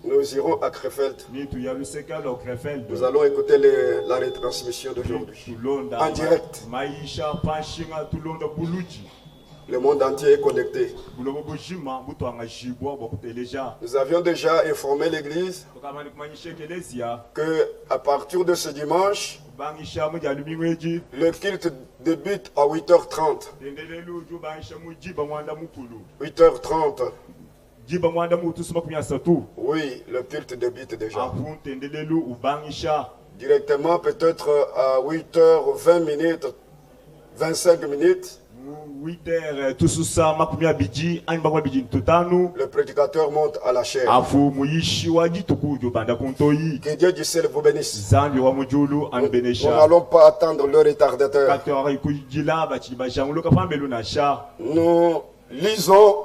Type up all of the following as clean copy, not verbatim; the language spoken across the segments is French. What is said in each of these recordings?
nous irons à Krefeld. Nous allons écouter la retransmission d'aujourd'hui en direct. Le monde entier est connecté. Nous avions déjà informé l'Église que à partir de ce dimanche, le culte débute à 8h30. 8h30. Oui, le culte débute déjà. Directement, peut-être à 8h20 minutes, 25 minutes. Le prédicateur monte à la chair. Que Dieu du ciel vous bénisse. Nous n'allons pas attendre le retardateur. Nous lisons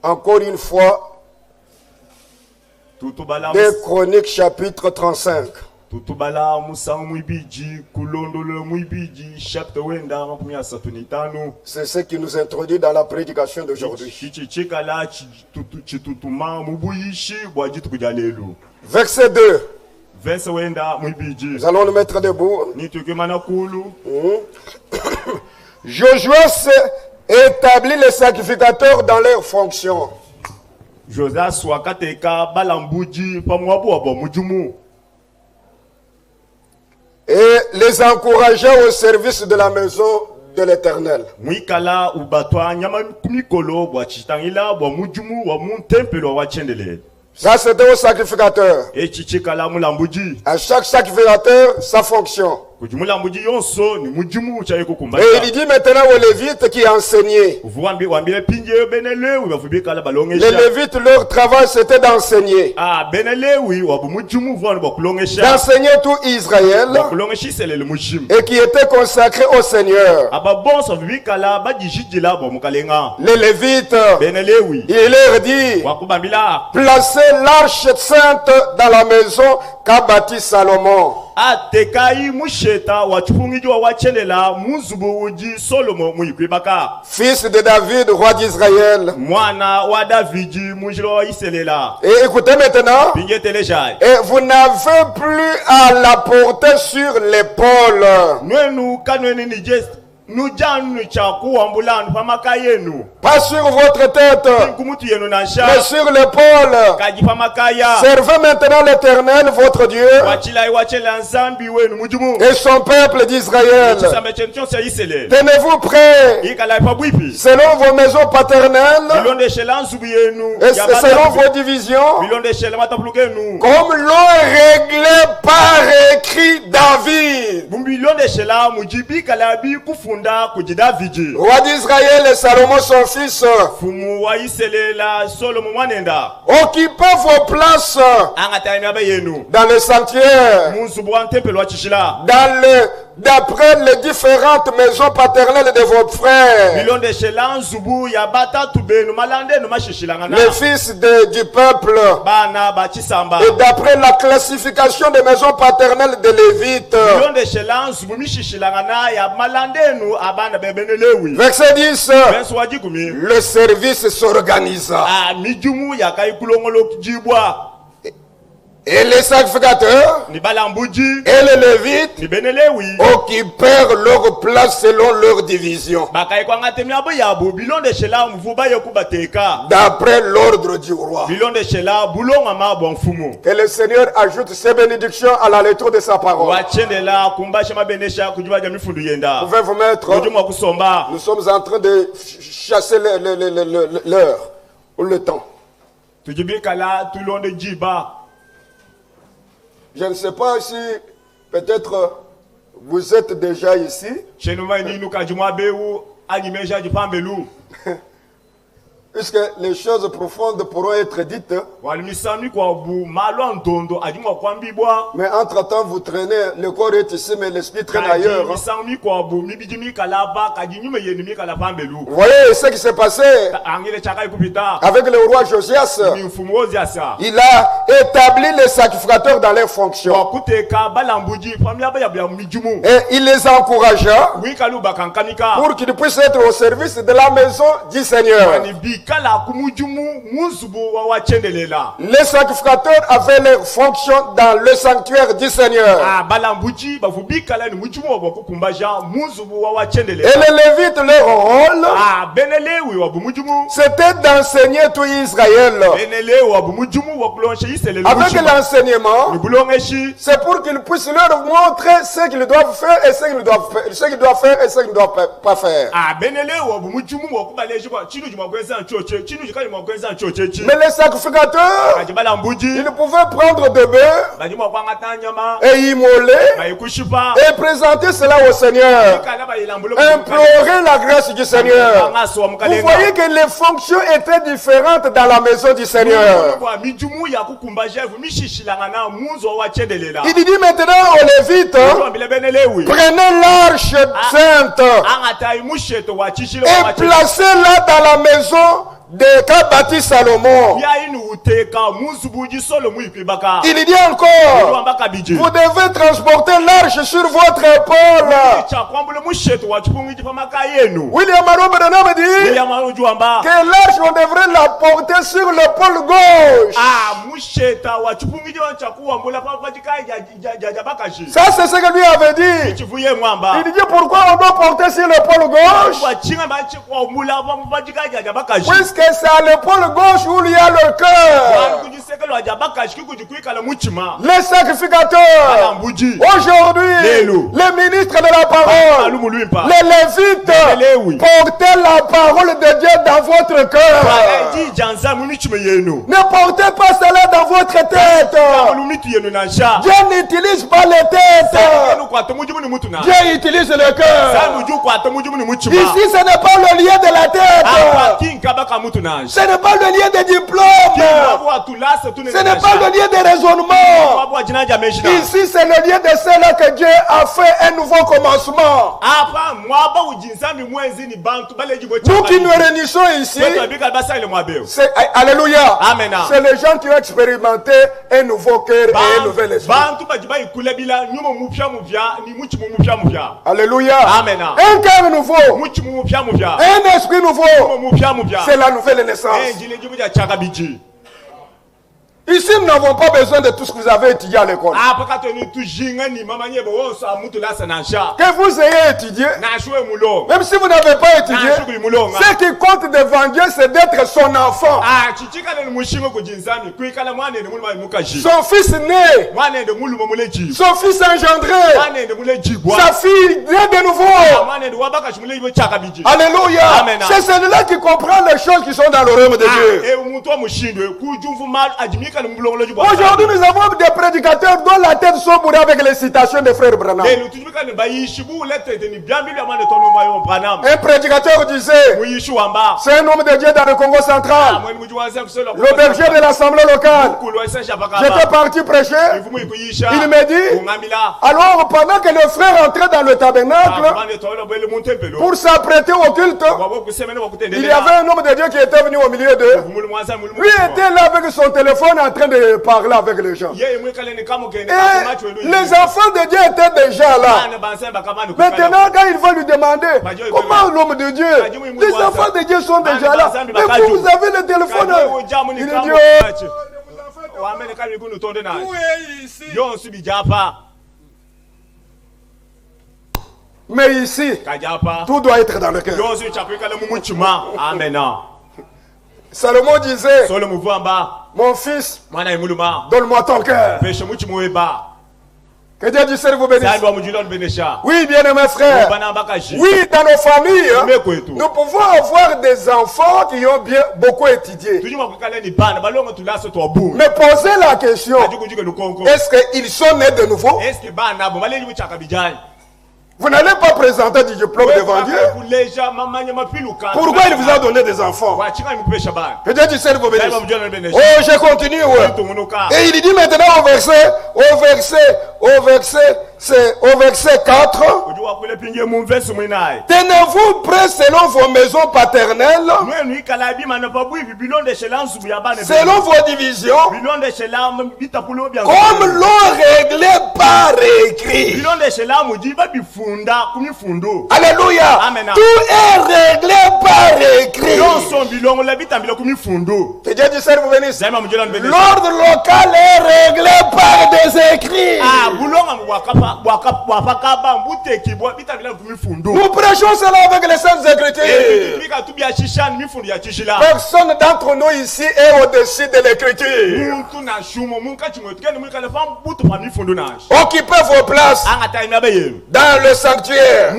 encore une fois des Chroniques chapitre 35. C'est ce qui nous introduit dans la prédication d'aujourd'hui. Verset 2. Nous allons nous mettre debout. Josué établit les sacrificateurs dans leurs fonctions. Et les encourageait au service de la maison de l'Éternel. Ça, c'était au sacrificateur. À chaque sacrificateur, sa fonction. Et il dit maintenant aux Lévites qui enseignaient. Les Lévites, leur travail, c'était d'enseigner. D'enseigner tout Israël. Et qui était consacré au Seigneur. Les Lévites, il leur dit, placez l'arche sainte dans la maison qu'a bâti Salomon. Fils de David, roi d'Israël. Et écoutez maintenant. Et vous n'avez plus à la porter sur l'épaule. Pas sur votre tête, mais sur l'épaule. Servez maintenant l'Éternel, votre Dieu, et son peuple d'Israël. Tenez-vous prêts, selon vos maisons paternelles, et selon vos divisions, comme l'ont réglé par écrit David. Roi d'Israël et Salomon son fils, occupez vos places dans le sanctuaire, d'après les différentes maisons paternelles de vos frères, les fils du peuple, et d'après la classification des maisons paternelles des Lévites. Verset 10. Le service s'organisa. Et les sacrificateurs et les Lévites occupèrent leur place selon leur division, d'après l'ordre du roi. Que le Seigneur ajoute ses bénédictions à la lecture de sa parole. Vous pouvez vous mettre. Nous sommes en train de chasser l'heure ou le temps. Je ne sais pas si peut-être vous êtes déjà ici. Puisque les choses profondes pourront être dites. Mais entre-temps, vous traînez, le corps est ici, mais l'esprit traîne ailleurs. Vous voyez ce qui s'est passé avec le roi Josias. Il a établi les sacrificateurs dans leurs fonctions. Et il les encouragea pour qu'ils puissent être au service de la maison du Seigneur. Les sacrificateurs avaient leur fonction dans le sanctuaire du Seigneur. Et les Lévites, leur rôle, c'était d'enseigner tout Israël. Avec l'enseignement, c'est pour qu'ils puissent leur montrer ce qu'ils doivent faire et ce qu'ils doivent faire, ce qu'ils doivent faire et ce qu'ils ne doivent pas faire. Mais les sacrificateurs, ils pouvaient prendre des bœufs et immoler et présenter cela au Seigneur, implorer la grâce du Seigneur. Vous voyez que les fonctions étaient différentes dans la maison du Seigneur. Il dit maintenant aux Lévites, prenez l'arche sainte et placez-la dans la maison qu'a bâti Salomon. Il dit encore, vous devez transporter l'arche sur votre épaule. William Branham dit que l'arche, on devrait la porter sur l'épaule gauche. Ça, c'est ce que lui avait dit. Il dit pourquoi on doit porter sur l'épaule gauche? Puisque c'est à l'épaule gauche où il y a le cœur. Les sacrificateurs, aujourd'hui, les ministres de la parole, les Lévites, portez la parole de Dieu dans votre cœur. Ne portez pas cela dans votre tête. Dieu n'utilise pas les têtes. Dieu utilise le cœur. Ici, ce n'est pas le lien de la tête. Ce n'est pas le lien des diplômes. Ce n'est pas le lien des raisonnements. Ici, c'est le lien de cela que Dieu a fait un nouveau commencement. Nous qui nous réunissons ici, alléluia, c'est les gens qui ont expérimenté un nouveau cœur et un nouvel esprit. Alléluia. Un cœur nouveau, un esprit nouveau, c'est la nouvelle naissance. Ici, nous n'avons pas besoin de tout ce que vous avez étudié à l'école. Que vous ayez étudié, même si vous n'avez pas étudié, ce qui compte devant Dieu, c'est d'être son enfant. Son fils né, son fils engendré, sa fille née de nouveau. Alléluia. C'est celui-là qui comprend les choses qui sont dans le royaume de Dieu. Aujourd'hui, nous avons des prédicateurs dont la tête sont bourrées avec les citations des frères Branham. Un prédicateur disait, c'est un homme de Dieu dans le Congo central, le berger de l'assemblée locale. J'étais parti prêcher. Il me dit, alors pendant que le frère entrait dans le tabernacle pour s'apprêter au culte, il y avait un homme de Dieu qui était venu au milieu d'eux. Lui était là avec son téléphone en train de parler avec les gens. Et les enfants de Dieu étaient déjà là. Maintenant, quand il va lui demander comment l'homme de Dieu, les enfants de Dieu sont déjà là. Mais vous avez le téléphone. Il dit, mais ici, tout doit être dans le cœur. Salomon disait, mon fils, donne-moi ton cœur. Que Dieu du ciel vous bénisse. Oui, bien-aimés frères. Oui, dans nos familles, nous pouvons avoir des enfants qui ont beaucoup étudié. Mais posez la question, est-ce qu'ils sont nés de nouveau? Vous n'allez pas présenter du diplôme devant Dieu. Pourquoi il vous a donné des enfants? Que Dieu du ciel vous bénisse. Oh, je continue. Et il dit maintenant au verset au verset 4. Tenez-vous prêts selon vos maisons paternelles, selon vos divisions, comme l'ont réglé par écrit. Alléluia. Tout est réglé par écrit. Que Dieu du ciel vous bénisse. L'ordre local est réglé par des écrits. Nous prêchons cela avec les saintes écritures. Personne d'entre nous ici est au-dessus de l'écriture. Occupez vos places dans le sanctuaire.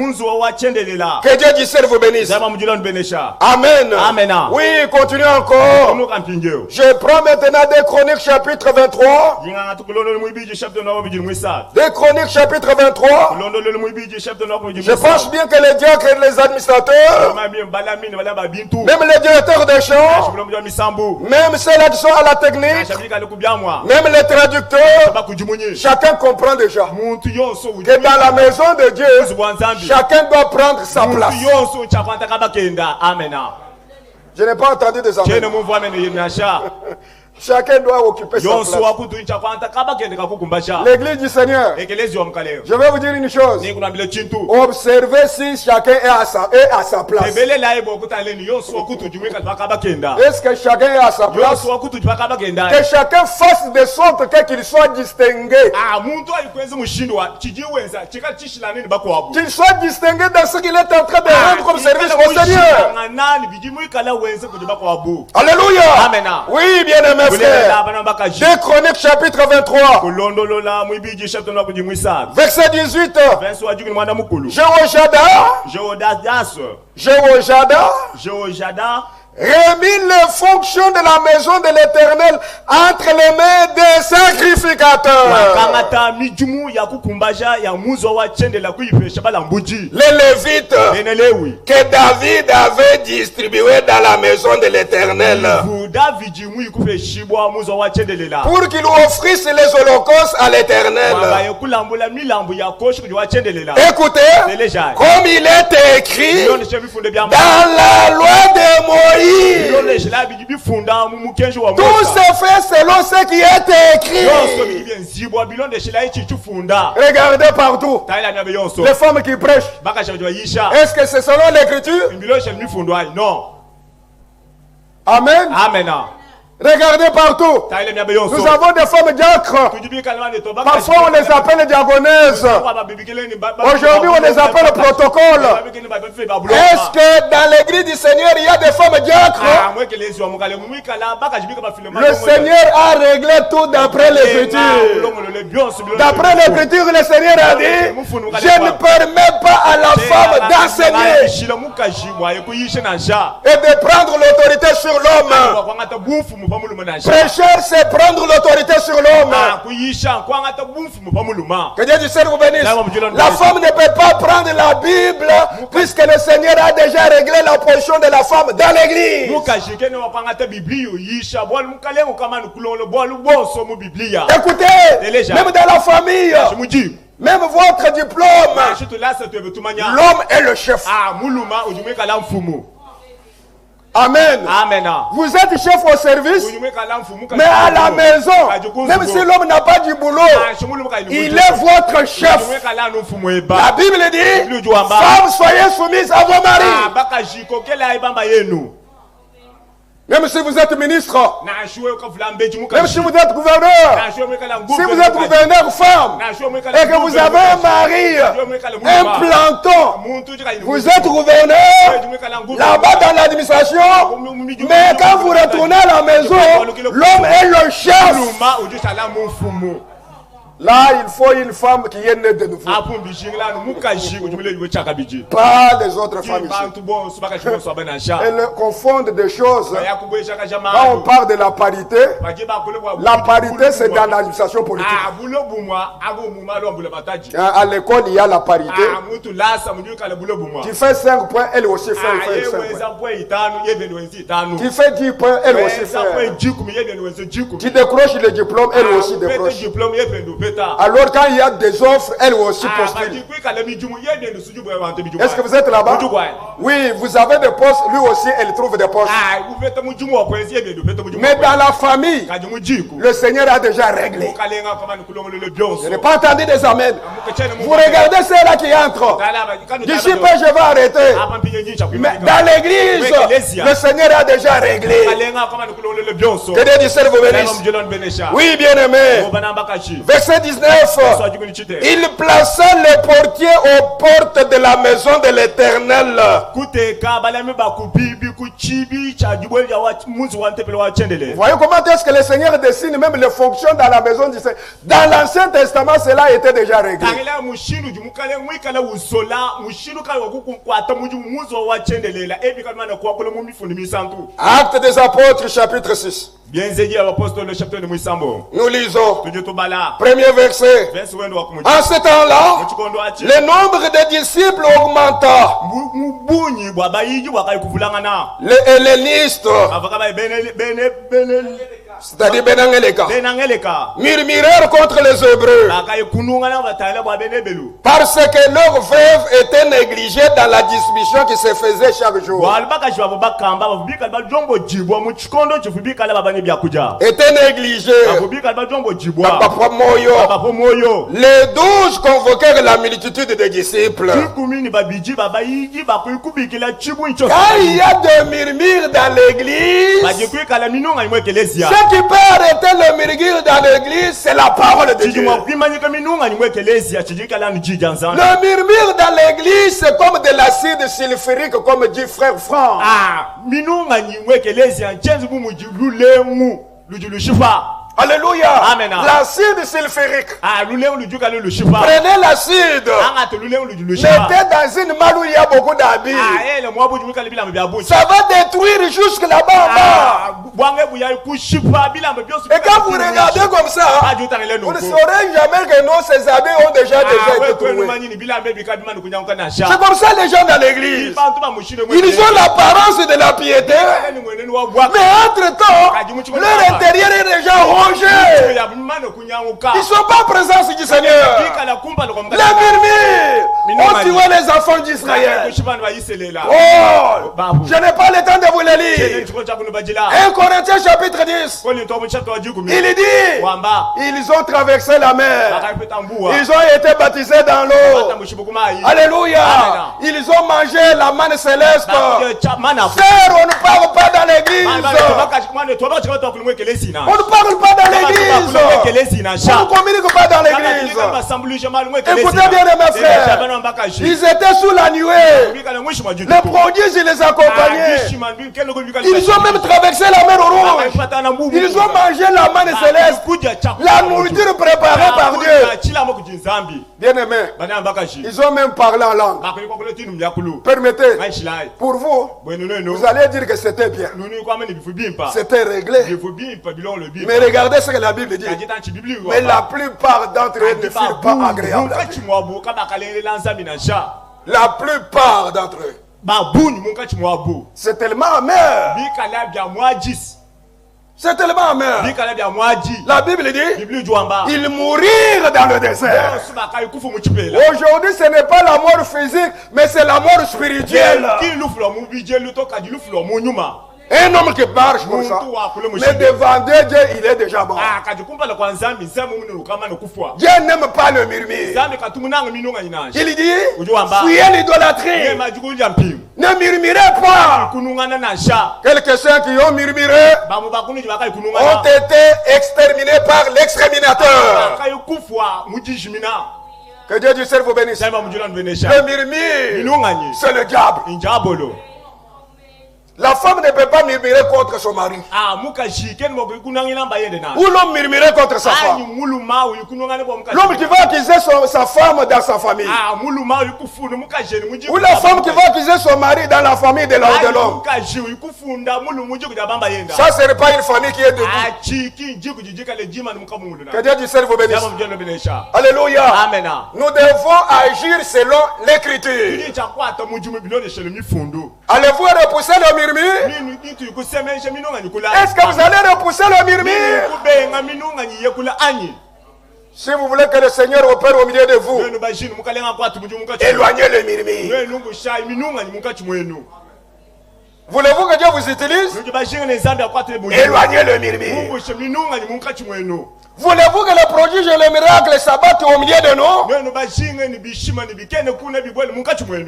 Que Dieu du ciel vous bénisse. Amen. Oui, continuez encore. Je prends maintenant 2 Chroniques chapitre 23. 2 Chroniques chapitre 23. Je pense bien que les diacres et les administrateurs, même les directeurs des chants, même ceux-là qui sont à la technique, même les traducteurs, chacun comprend déjà que dans la maison de Dieu, chacun doit prendre sa place. Je n'ai pas entendu des amens. Chacun doit occuper sa place. L'église du Seigneur. Je vais vous dire une chose. Observez si chacun est à sa place. Est-ce que chacun est à sa place? Que chacun fasse de sorte qu'il soit distingué. Qu'il soit distingué dans ce qu'il est en train de rendre comme service au Seigneur. Alléluia. Oui, bien aimé. 2 Chroniques chapitre 23 verset 18. Jéhoiada remit les fonctions de la maison de l'Éternel entre les mains des sacrificateurs. Les Lévites que David avait distribués dans la maison de l'Éternel pour qu'il offrisse les holocaustes à l'Éternel. Écoutez, comme il est écrit dans la loi de Moïse, tout se fait selon ce qui est écrit. Regardez partout les femmes qui prêchent. Est-ce que c'est selon l'écriture? Non. Amen. Regardez partout. Nous avons des femmes diacres. Parfois on les appelle diagonaises. Aujourd'hui on les appelle protocole. Est-ce que dans l'église du Seigneur il y a des femmes diacres? Le Seigneur a réglé tout d'après l'écriture. D'après l'écriture, le Seigneur a dit: je ne permets pas à la femme d'enseigner et de prendre l'autorité sur l'homme. Prêcheur, c'est prendre l'autorité sur l'homme. Que Dieu du ciel vous bénisse. La femme ne peut pas prendre la Bible puisque le Seigneur a déjà réglé la position de la femme dans l'église. Écoutez, même dans la famille, même votre diplôme, l'homme est le chef. Amen. Vous êtes chef au service, mais à la maison, même si l'homme n'a pas du boulot, il est votre chef. La Bible dit: femmes, soyez soumises à vos maris. Même si vous êtes ministre, même si vous êtes gouverneur, si vous êtes gouverneur femme et que vous avez un mari, un planton, vous êtes gouverneur là-bas dans l'administration, mais quand vous retournez à la maison, l'homme est le chef. Là, il faut une femme qui est née de nouveau. Pas les autres femmes ici. Elles confondent des choses. Quand on parle de la parité c'est dans l'administration politique. À l'école, il y a la parité. Tu fais 5 points, elle aussi fait 5 points. Tu fais 10 points, elle aussi fait. Tu décroches le diplôme, elle aussi décroche. Alors quand il y a des offres, elles aussi postulent. Est-ce que vous êtes là-bas? Oui, vous avez des postes, lui aussi, elle trouve des postes. Mais dans la famille, le Seigneur a déjà réglé. Je n'ai pas entendu des amens. Vous regardez ceux-là qui entrent. D'ici peu, je vais arrêter. Mais dans l'église, le Seigneur a déjà réglé. Que Dieu du ciel vous bénisse. Oui, bien-aimé. Verset 19. Il plaça les portiers aux portes de la maison de l'Éternel. Voyez comment est-ce que le Seigneur dessine même les fonctions dans la maison du Seigneur. Dans l'Ancien Testament, cela était déjà réglé. Actes des Apôtres, chapitre 6. Nous lisons. Premier verset. En ce temps-là, le nombre de disciples augmenta. Les hellénistes, c'est-à-dire Benangeleka, murmurèrent contre les Hébreux parce que leurs veuves étaient négligées dans la distribution qui se faisait chaque jour. Étaient négligées. Les 12 convoquèrent la multitude des disciples. Quand il y a de murmures dans l'église, ce qui peut arrêter le murmure dans l'église, c'est la parole de Dieu. Le murmure dans l'église, c'est comme de l'acide sulfurique, comme dit frère Franck. Alléluia. L'acide sulfurique. Prenez l'acide. Mettez dans une malle où il y a beaucoup d'habits. Ça va détruire jusque là-bas. Et quand vous regardez comme ça, vous ne saurez jamais que non, ces habits ont déjà été troués. C'est comme ça les gens dans l'église. Ils ont l'apparence de la piété. Mais entre-temps, leur intérieur est déjà rongé. Ils ne sont pas présents du Seigneur. Les murmures ont tué les enfants d'Israël. Oh, je n'ai pas le temps de vous le lire. 1 Corinthiens chapitre 10. Il dit, ils ont traversé la mer. Ils ont été baptisés dans l'eau. Alléluia. Ils ont mangé la manne céleste. Frère, on ne parle pas dans l'église. On ne parle pas dans l'église. On ne communique pas dans l'église. Écoutez bien mes frères. Ils étaient sous la nuée. Les prodiges, ils les accompagnaient. Ils ont même traversé la mer Rouge. Ils ont mangé la manne céleste. La nourriture préparée par Dieu. Bien aimé. Ils ont même parlé en langue. Permettez. Pour vous, vous allez dire que c'était bien. C'était réglé. Mais regardez ce que la Bible dit. Mais la plupart d'entre eux ne furent pas agréables. La plupart d'entre eux. C'est tellement amer. C'est tellement amer. La Bible dit, ils mourirent dans le désert. Aujourd'hui, ce n'est pas la mort physique, mais c'est la mort spirituelle. Un homme qui marche comme ça, mais devant Dieu, il est déjà mort. Dieu n'aime pas le murmure. Il dit, fuyez l'idolâtrie. Ne murmurez pas. Quelques-uns qui ont murmuré ont été exterminés par l'exterminateur. Que Dieu du ciel vous bénisse. Le murmure, c'est le diable. La femme ne peut pas murmurer contre son mari. Ou l'homme murmurer contre sa femme. L'homme qui va accuser sa femme dans sa famille. Ou la femme qui va accuser son mari dans la famille de l'homme. Ça, ce n'est pas une famille qui est debout. Que Dieu du ciel vous bénisse. Alléluia. Amen. Nous devons agir selon l'écriture. Allez-vous repousser le murmure? Est-ce que vous allez repousser le murmure? Si vous voulez que le Seigneur opère au milieu de vous, éloignez le murmure. Voulez-vous que Dieu vous utilise? Éloignez le murmure. Voulez-vous que le prodige et le miracle s'abattent au milieu de nous?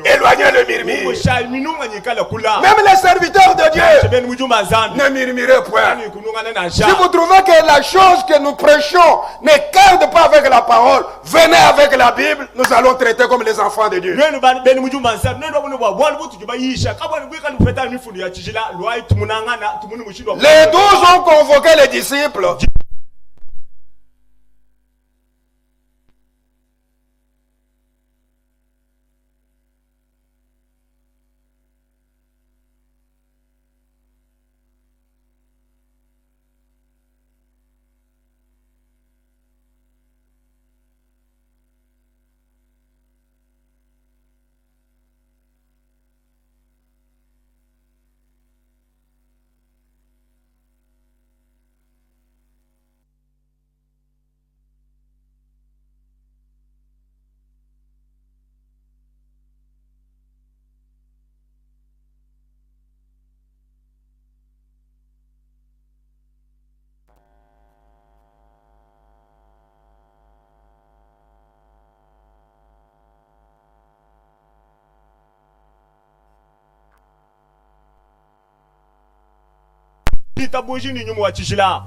Éloignez le murmure. Même les serviteurs de Dieu ne murmurez point. Si vous trouvez que la chose que nous prêchons ne cadre pas avec la parole, venez avec la Bible, nous allons traiter comme les enfants de Dieu. Les 12 ont convoqué les disciples.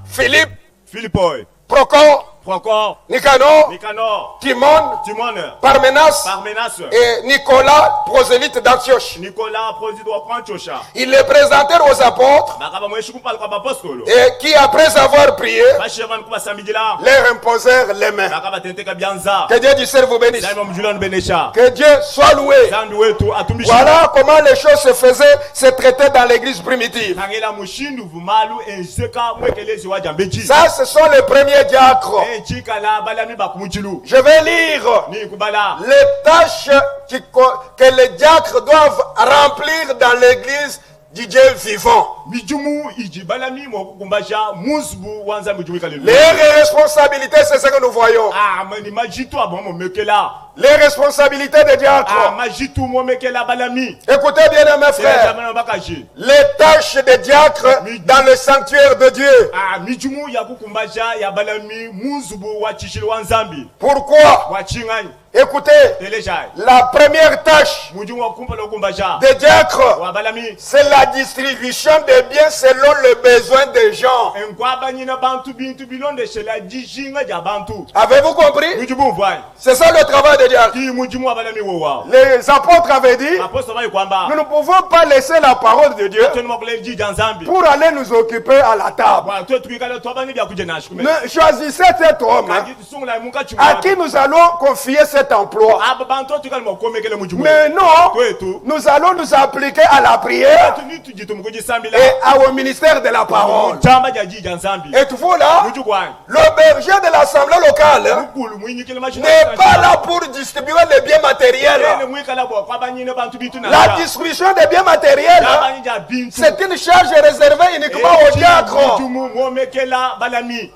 Philippe, Procor, Nicanor, Timon, Parmenas et Nicolas, prosélyte d'Antioche. Ils les présentèrent aux apôtres et qui, après avoir prié, leur imposèrent les mains. Que Dieu du ciel vous bénisse. Que Dieu soit loué. Voilà comment les choses se faisaient, se traitaient dans l'église primitive. Ça, ce sont les premiers diacres. Je vais lire les tâches que les diacres doivent remplir dans l'église du Dieu vivant. Les responsabilités, c'est ce que nous voyons. Les responsabilités des diacres. Écoutez bien mes frères. Les tâches des diacres dans le sanctuaire de Dieu. Pourquoi? Écoutez, la première tâche des diacres, c'est la distribution des biens selon le besoin des gens. Avez-vous compris? C'est ça le travail des diacres. Les apôtres avaient dit, nous ne pouvons pas laisser la parole de Dieu pour aller nous occuper à la table. Choisissez cet homme à qui nous allons confier cet emploi. Mais non, nous allons nous appliquer à la prière et au ministère de la parole. Et tout là, le berger de l'assemblée locale n'est pas là pour distribuer les biens matériels. La distribution des biens matériels, c'est une charge réservée uniquement aux diacres.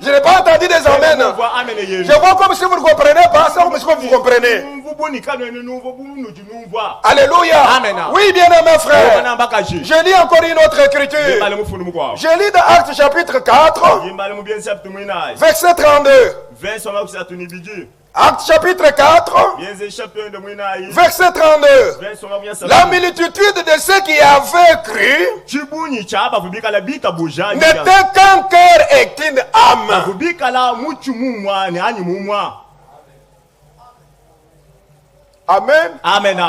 Je n'ai pas entendu des amens. Je vois comme si vous ne comprenez pas, ça comme si vous comprenez. Alléluia. Oui, bien aimé frère. Je lis encore une autre écriture. Je lis dans Actes chapitre 4, verset 32. Actes chapitre 4, verset 32. La multitude de ceux qui avaient cru n'était qu'un cœur et qu'une âme. Amen. Amen.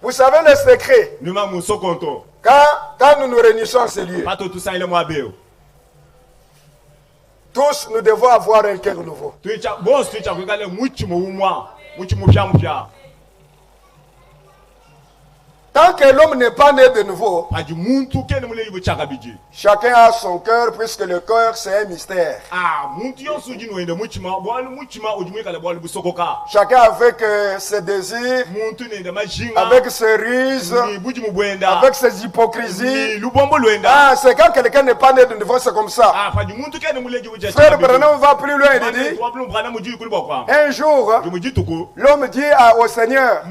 Vous savez le secret. Quand nous nous réunissons en ce lieu, tous nous devons avoir un cœur nouveau. Tant que l'homme n'est pas né de nouveau, chacun a son cœur, puisque le cœur c'est un mystère. Chacun avec ses désirs, avec ses ruses, avec ses hypocrisies. Ah, c'est quand quelqu'un n'est pas né de nouveau, c'est comme ça. Frère Branham va plus loin, il dit, un jour, l'homme dit au Seigneur,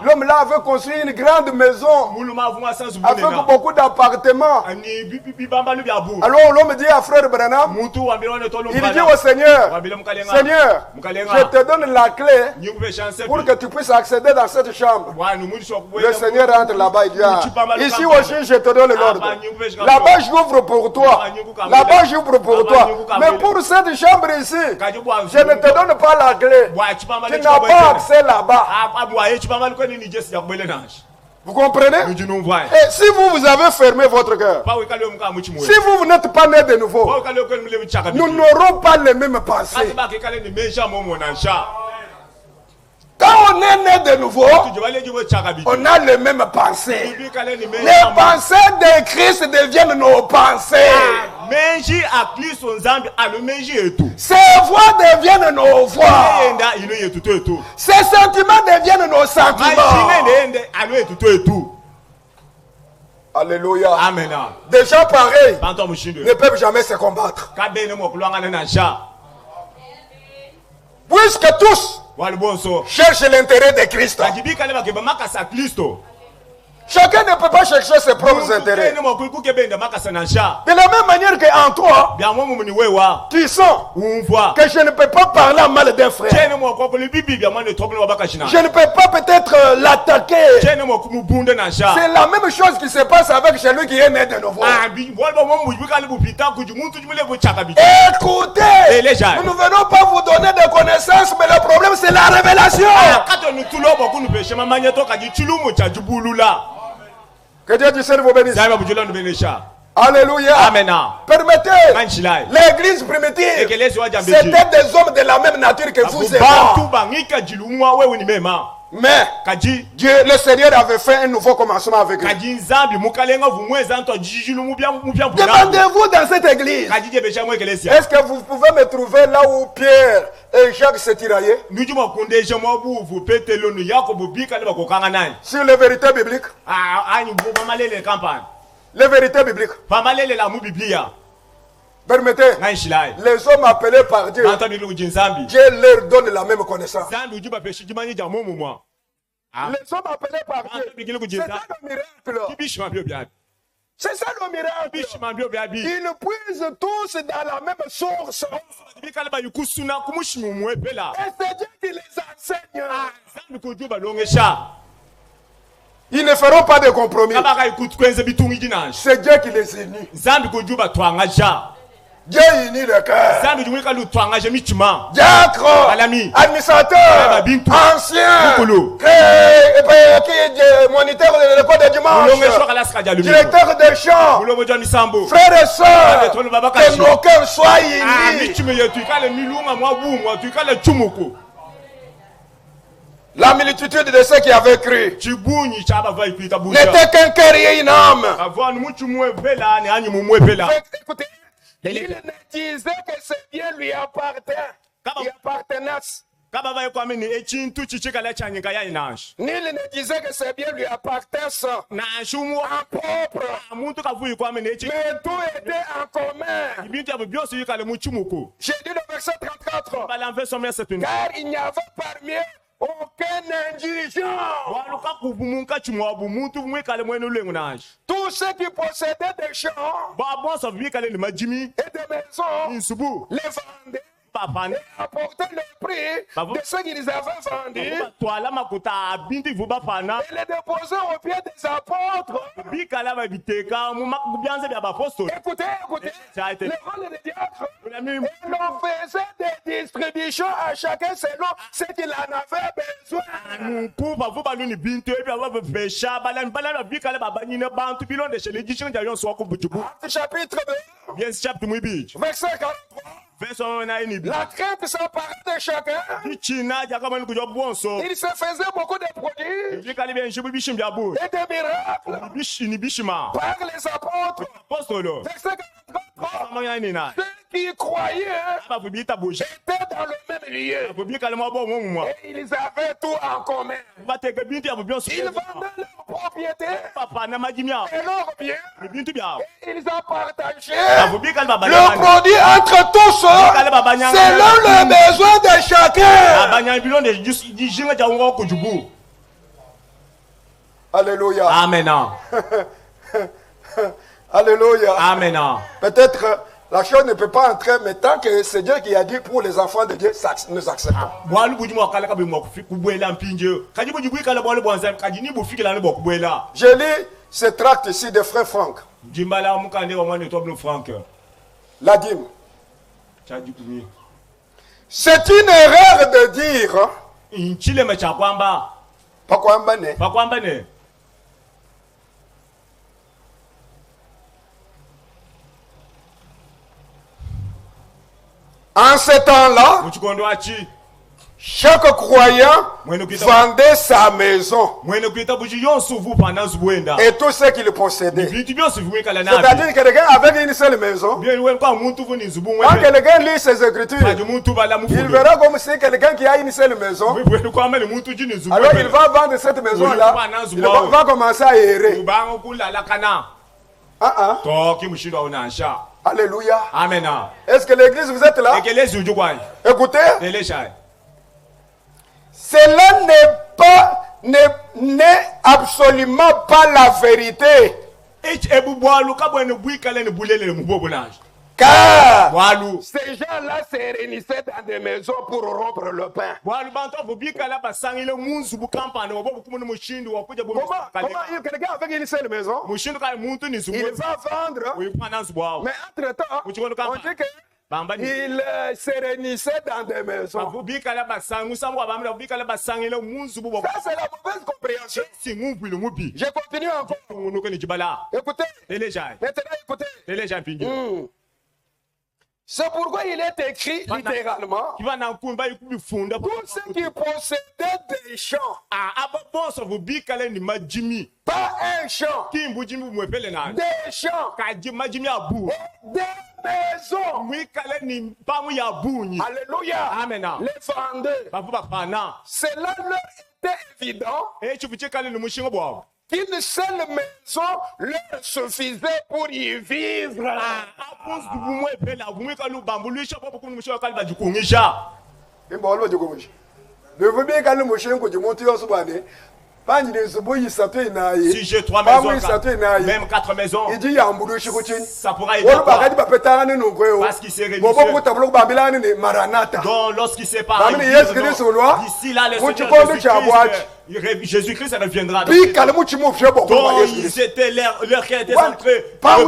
l'homme là veut construire une grande maison avec beaucoup d'appartements. Alors l'homme dit à frère Branham, il dit au Seigneur, Seigneur, je te donne la clé pour que tu puisses accéder dans cette chambre. Le Seigneur entre là-bas, il dit, ici aussi je te donne l'ordre. Là-bas j'ouvre pour toi. Là-bas j'ouvre pour toi. Mais pour cette chambre ici, je ne te donne pas la clé. Tu n'as pas accès là-bas. Vous comprenez? Et si vous avez fermé votre cœur, si vous n'êtes pas né de nouveau, nous n'aurons pas les mêmes pensées. Quand on est né de nouveau, on a les mêmes pensées. Les pensées de Christ deviennent nos pensées. Ses voix deviennent nos voix. Ses sentiments deviennent nos sentiments. Alléluia. Amen. Des gens pareils ne peuvent jamais se combattre. Puisque tous cherche l'intérêt de Christ. Chacun ne peut pas chercher ses propres intérêts. De la même manière qu'en toi, tu sens que je ne peux pas parler mal d'un frère. Je ne peux pas peut-être l'attaquer. C'est la même chose qui se passe avec celui qui est né de nouveau. Écoutez, nous ne venons pas vous donner des connaissances, mais le problème c'est la révélation. Que Dieu du ciel vous bénisse. Alléluia. Amen. Permettez, l'église primitive, c'était des hommes de la même nature que vous et moi. Mais Dieu, le Seigneur avait fait un nouveau commencement avec eux. Demandez-vous dans cette église, est-ce que vous pouvez me trouver là où Pierre et Jacques se tiraillaient? Sur les vérités bibliques. Les vérités bibliques. Permettez, les hommes appelés par Dieu, Dieu leur donne la même connaissance. Les hommes appelés par Dieu, c'est ça le miracle. C'est ça le miracle. Ils puisent tous dans la même source. Et c'est Dieu qui les enseigne. Ils ne feront pas de compromis. C'est Dieu qui les unit. Dieu unit le cœur. Diacre, administrateur, ancien, moniteur de l'école de dimanche, directeur des champs, frères et sœurs, que nos cœurs soient unis. La multitude de ceux qui avaient cru n'était qu'un cœur et une âme. Écoutez, il ne disait que c'est bien lui appartient. Il appartenance. Ni il ne disait que c'est bien lui appartient en propre. Mais tout était en commun. J'ai dit le verset 34. Car il n'y avait parmi eux aucun indigent. Tous ceux qui possédaient des champs et des maisons les vendaient et apportaient le prix de ce qu'ils avaient vendu et les déposaient aux pieds des apôtres. Écoutez, le rôle des diacres, et l'on faisait des distributions à chacun selon ce qu'il en avait besoin. Chapitre 2, verset 43. La crainte s'emparait de chacun. Il se faisait beaucoup de produits et de miracles par les apôtres. Verset 44. Ceux qui croyaient étaient dans le même lieu. Et ils avaient tout en commun. Ils vendaient leurs propriétés et leurs biens. Et ils en partageaient le produit entre tous selon le besoin de chacun. Alléluia. Amen. Alléluia. Amen. Peut-être la chose ne peut pas entrer, mais tant que c'est Dieu qui a dit pour les enfants de Dieu, nous acceptons. Je lis ce tract ici de frère Franck. La dîme. C'est une erreur de dire. En ce temps-là, chaque croyant vendait sa maison et tout ce qu'il possédait. C'est-à-dire que quelqu'un avait une seule maison. Quand quelqu'un lit ses écritures, il verra comme si quelqu'un qui a une seule maison, alors il va vendre cette maison-là, il va commencer à errer. Alléluia. Amen. Est-ce que l'église, vous êtes là? Écoutez. Cela n'est absolument pas la vérité. Car ces gens-là se réunissaient dans des maisons pour rompre le pain. Comment quelqu'un avec une seule maison, il va vendre, mais entre-temps, on dit que il se réunissait dans des maisons. Ça, c'est la mauvaise compréhension. Je continue encore. Écoutez. Maintenant, écoutez. C'est pourquoi il est écrit littéralement, tous ceux qui possédaient des champs, pas un champ, des champs, des maisons, alléluia, les vendaient. Cela leur était évident qu'une seule maison leur suffisait pour y vivre. Si j'ai 3 maisons, même 4 maisons, ça pourra aider. Parce qu'il s'est réuni. Donc lorsqu'il s'est parlé, d'ici là, le Jésus-Christ reviendra. Donc c'était leur qui était centré. 3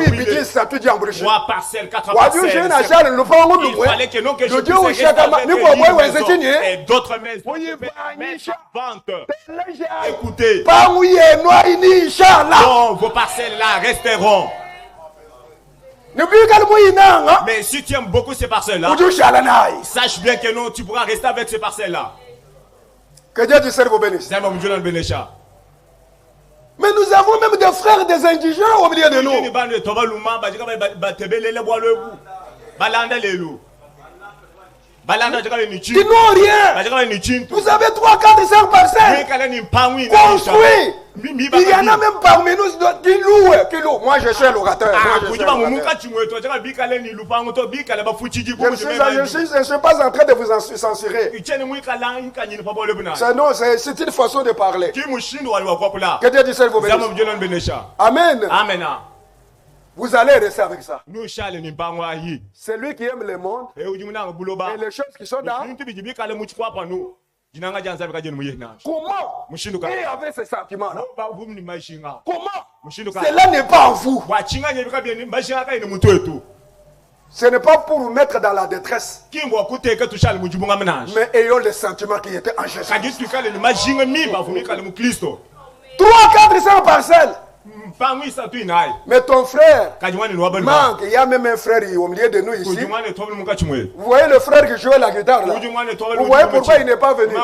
parcelles, 4 parcelles. Il fallait que non, que je puisse et d'autres maisons. Écoutez, donc vos parcelles là resteront. Mais si tu aimes beaucoup ces parcelles là, sache bien que non, tu pourras rester avec ces parcelles là. Que Dieu te serve au bénisse. Mais nous avons même des frères, des indigents au milieu de nous. Qui n'ont rien. Vous avez 3, 4, 5 parcelles construites. Il y en a même parmi nous qui louent. Moi je suis un locateur. Je ne suis pas en train de vous censurer. C'est une façon de parler. Que Dieu te serve au bénisse. Amen. Vous allez rester avec ça. C'est lui qui aime le monde et les choses qui sont dans. Comment il avait ce sentiment-là? Comment? Cela n'est pas en vous. Ce n'est pas pour vous mettre dans la détresse, mais ayons le sentiment qu'il était en Jésus. 3, 4, 5 parcelles. Mais ton frère manque. Il y a même un frère au milieu de nous ici. Vous voyez le frère qui jouait la guitare là? Vous voyez pourquoi il n'est pas venu?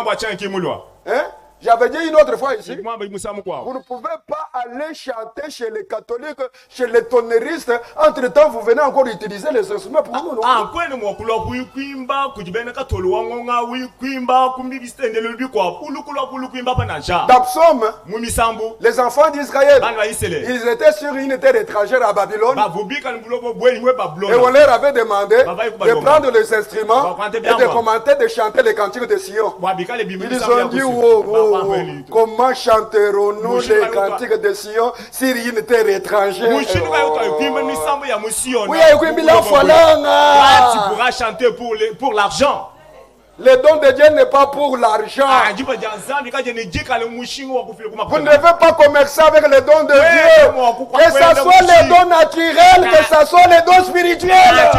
Hein? J'avais dit une autre fois ici, vous ne pouvez pas aller chanter chez les catholiques, chez les tonnéristes. Entre-temps, vous venez encore utiliser les instruments pour nous. Dans Psaume, les enfants d'Israël, ils étaient sur une terre étrangère à Babylone. Et on leur avait demandé de prendre les instruments et de commenter, de chanter les cantiques de Sion. Ils ont dit, comment chanterons-nous les cantiques de Sion sur une terre étrangère? Oui, tu pourras chanter pour l'argent. Le don de Dieu n'est pas pour l'argent. Vous ne devez pas commercer avec les dons de Dieu. Que ce soit les dons naturels, que ce soit les dons spirituels.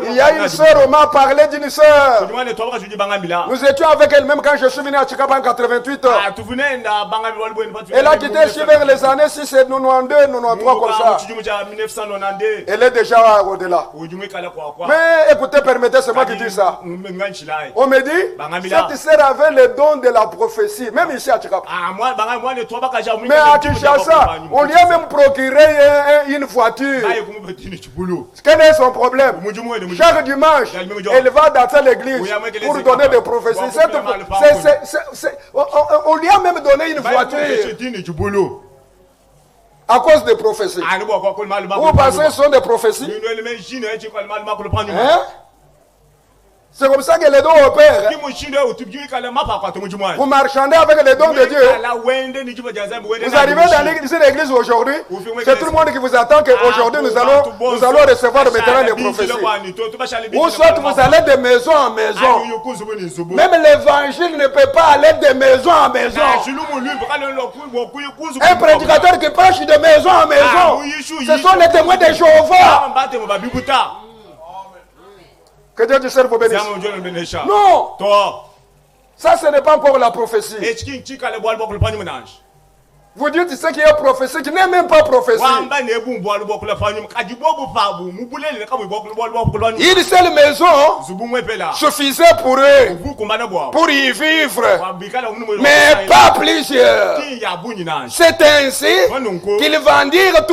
Il y a une sœur, on m'a parlé d'une sœur. Nous étions avec elle même quand je suis venu à Chicago en 88. Elle a quitté ici vers les années 6 et 92, 93 comme ça. Elle est déjà au-delà. Mais écoutez, permettez moi qui dis ça. On me dit, cette sœur avait le don de la prophétie, même ici à Tchikapa. Mais à Kinshasa, on lui a même procuré une voiture. Quel est son problème? Chaque dimanche, elle va dans l'église pour donner des prophéties. On lui a même donné une voiture. À cause des prophéties. Vous pensez que ce sont des prophéties? Hein? C'est comme ça que les dons opèrent. Vous marchandez avec les dons de Dieu. Vous arrivez dans l'église aujourd'hui, c'est tout le monde qui vous attend qu'aujourd'hui nous allons recevoir maintenant les prophéties. Ou soit vous allez de maison en maison. Même l'évangile ne peut pas aller de maison en maison. Un prédicateur qui prêche de maison en maison, ce sont les témoins de Jéhovah. Que Dieu te serve au bénisse. Non. Ça, ce n'est pas encore la prophétie. Vous dites ce qui est prophétie, qui n'est même pas prophétie. Une seule maison suffisait pour eux, pour y vivre, mais pas plusieurs. C'est ainsi qu'ils vendirent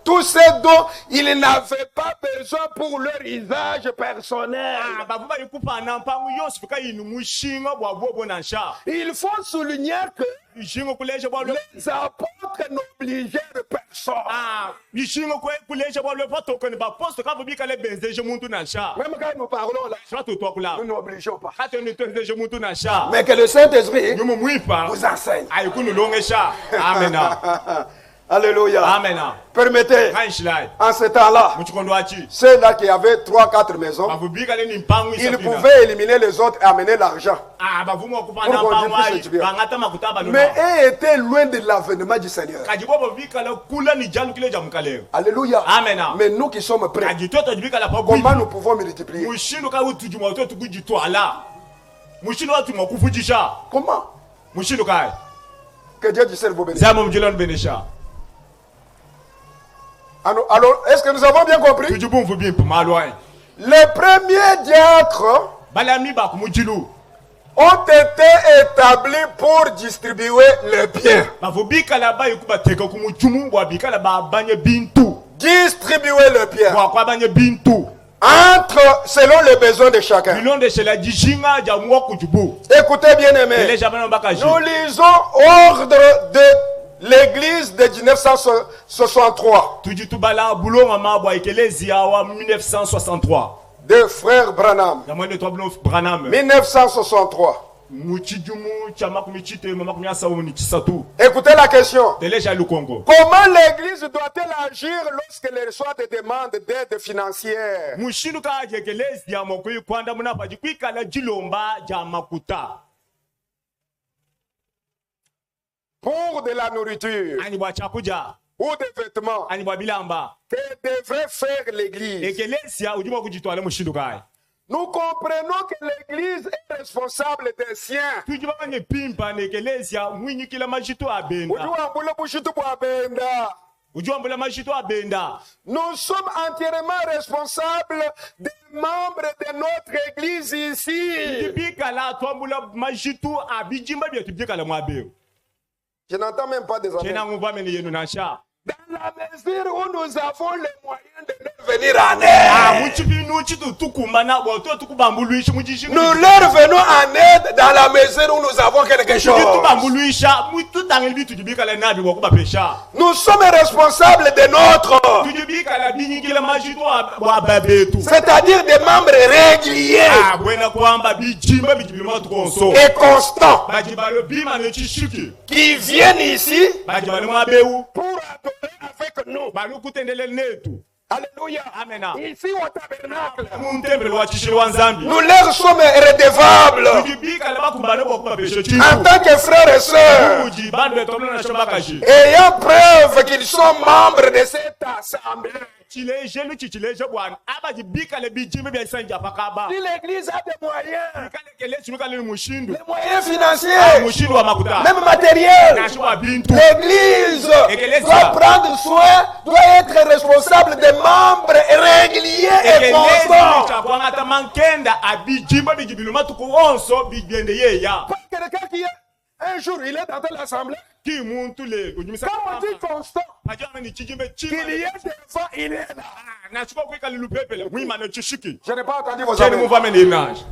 tous ces dons, ils n'avaient pas besoin pour leur usage personnel. Il faut souligner que les apôtres n'obligèrent personne. Même quand nous parlons là, nous n'obligeons pas. Mais que le Saint-Esprit vous enseigne. Amen. Alléluia. Amen. Permettez, en ce temps-là, ceux-là qui avaient 3-4 maisons, ils pouvaient éliminer les autres et amener l'argent. Mais ils étaient loin de l'avènement du Seigneur. Alléluia. Amen. Mais nous qui sommes prêts, comment nous pouvons multiplier? Comment? Que Dieu te serve au bénéfice. Alors, est-ce que nous avons bien compris? Les premiers diacres ont été établis pour distribuer les biens. Distribuer le bien. Selon les besoins de chacun. Écoutez bien aimé. Nous lisons ordre de l'église de 1963. De frère Branham. 1963. Écoutez la question. Comment l'église doit-elle agir lorsqu'elle reçoit des demandes d'aide financière? Pour de la nourriture ou des vêtements, que devrait faire l'église? Nous comprenons que l'Église est responsable des siens. Nous sommes entièrement responsables des membres de notre Église ici. Je n'entends même pas des amis. Dans la mesure où nous avons les moyens de leur venir en aide, nous leur venons en aide dans la mesure où nous avons quelque chose. Nous sommes responsables de notre, c'est-à-dire des membres réguliers et constants qui viennent ici pour adorer avec nous. Alléluia. Amen. Ici au tabernacle, nous leur sommes redevables en tant que frères et sœurs, ayant preuve qu'ils sont membres de cette assemblée. Si l'église a des moyens, les moyens financiers, même matériels, l'église doit prendre soin, doit être responsable des membres réguliers et constants. Quelqu'un qui un jour il est dans l'assemblée. Quand on dit constant, qu'il y ait des fois, il est là. Je n'ai pas entendu vos amis.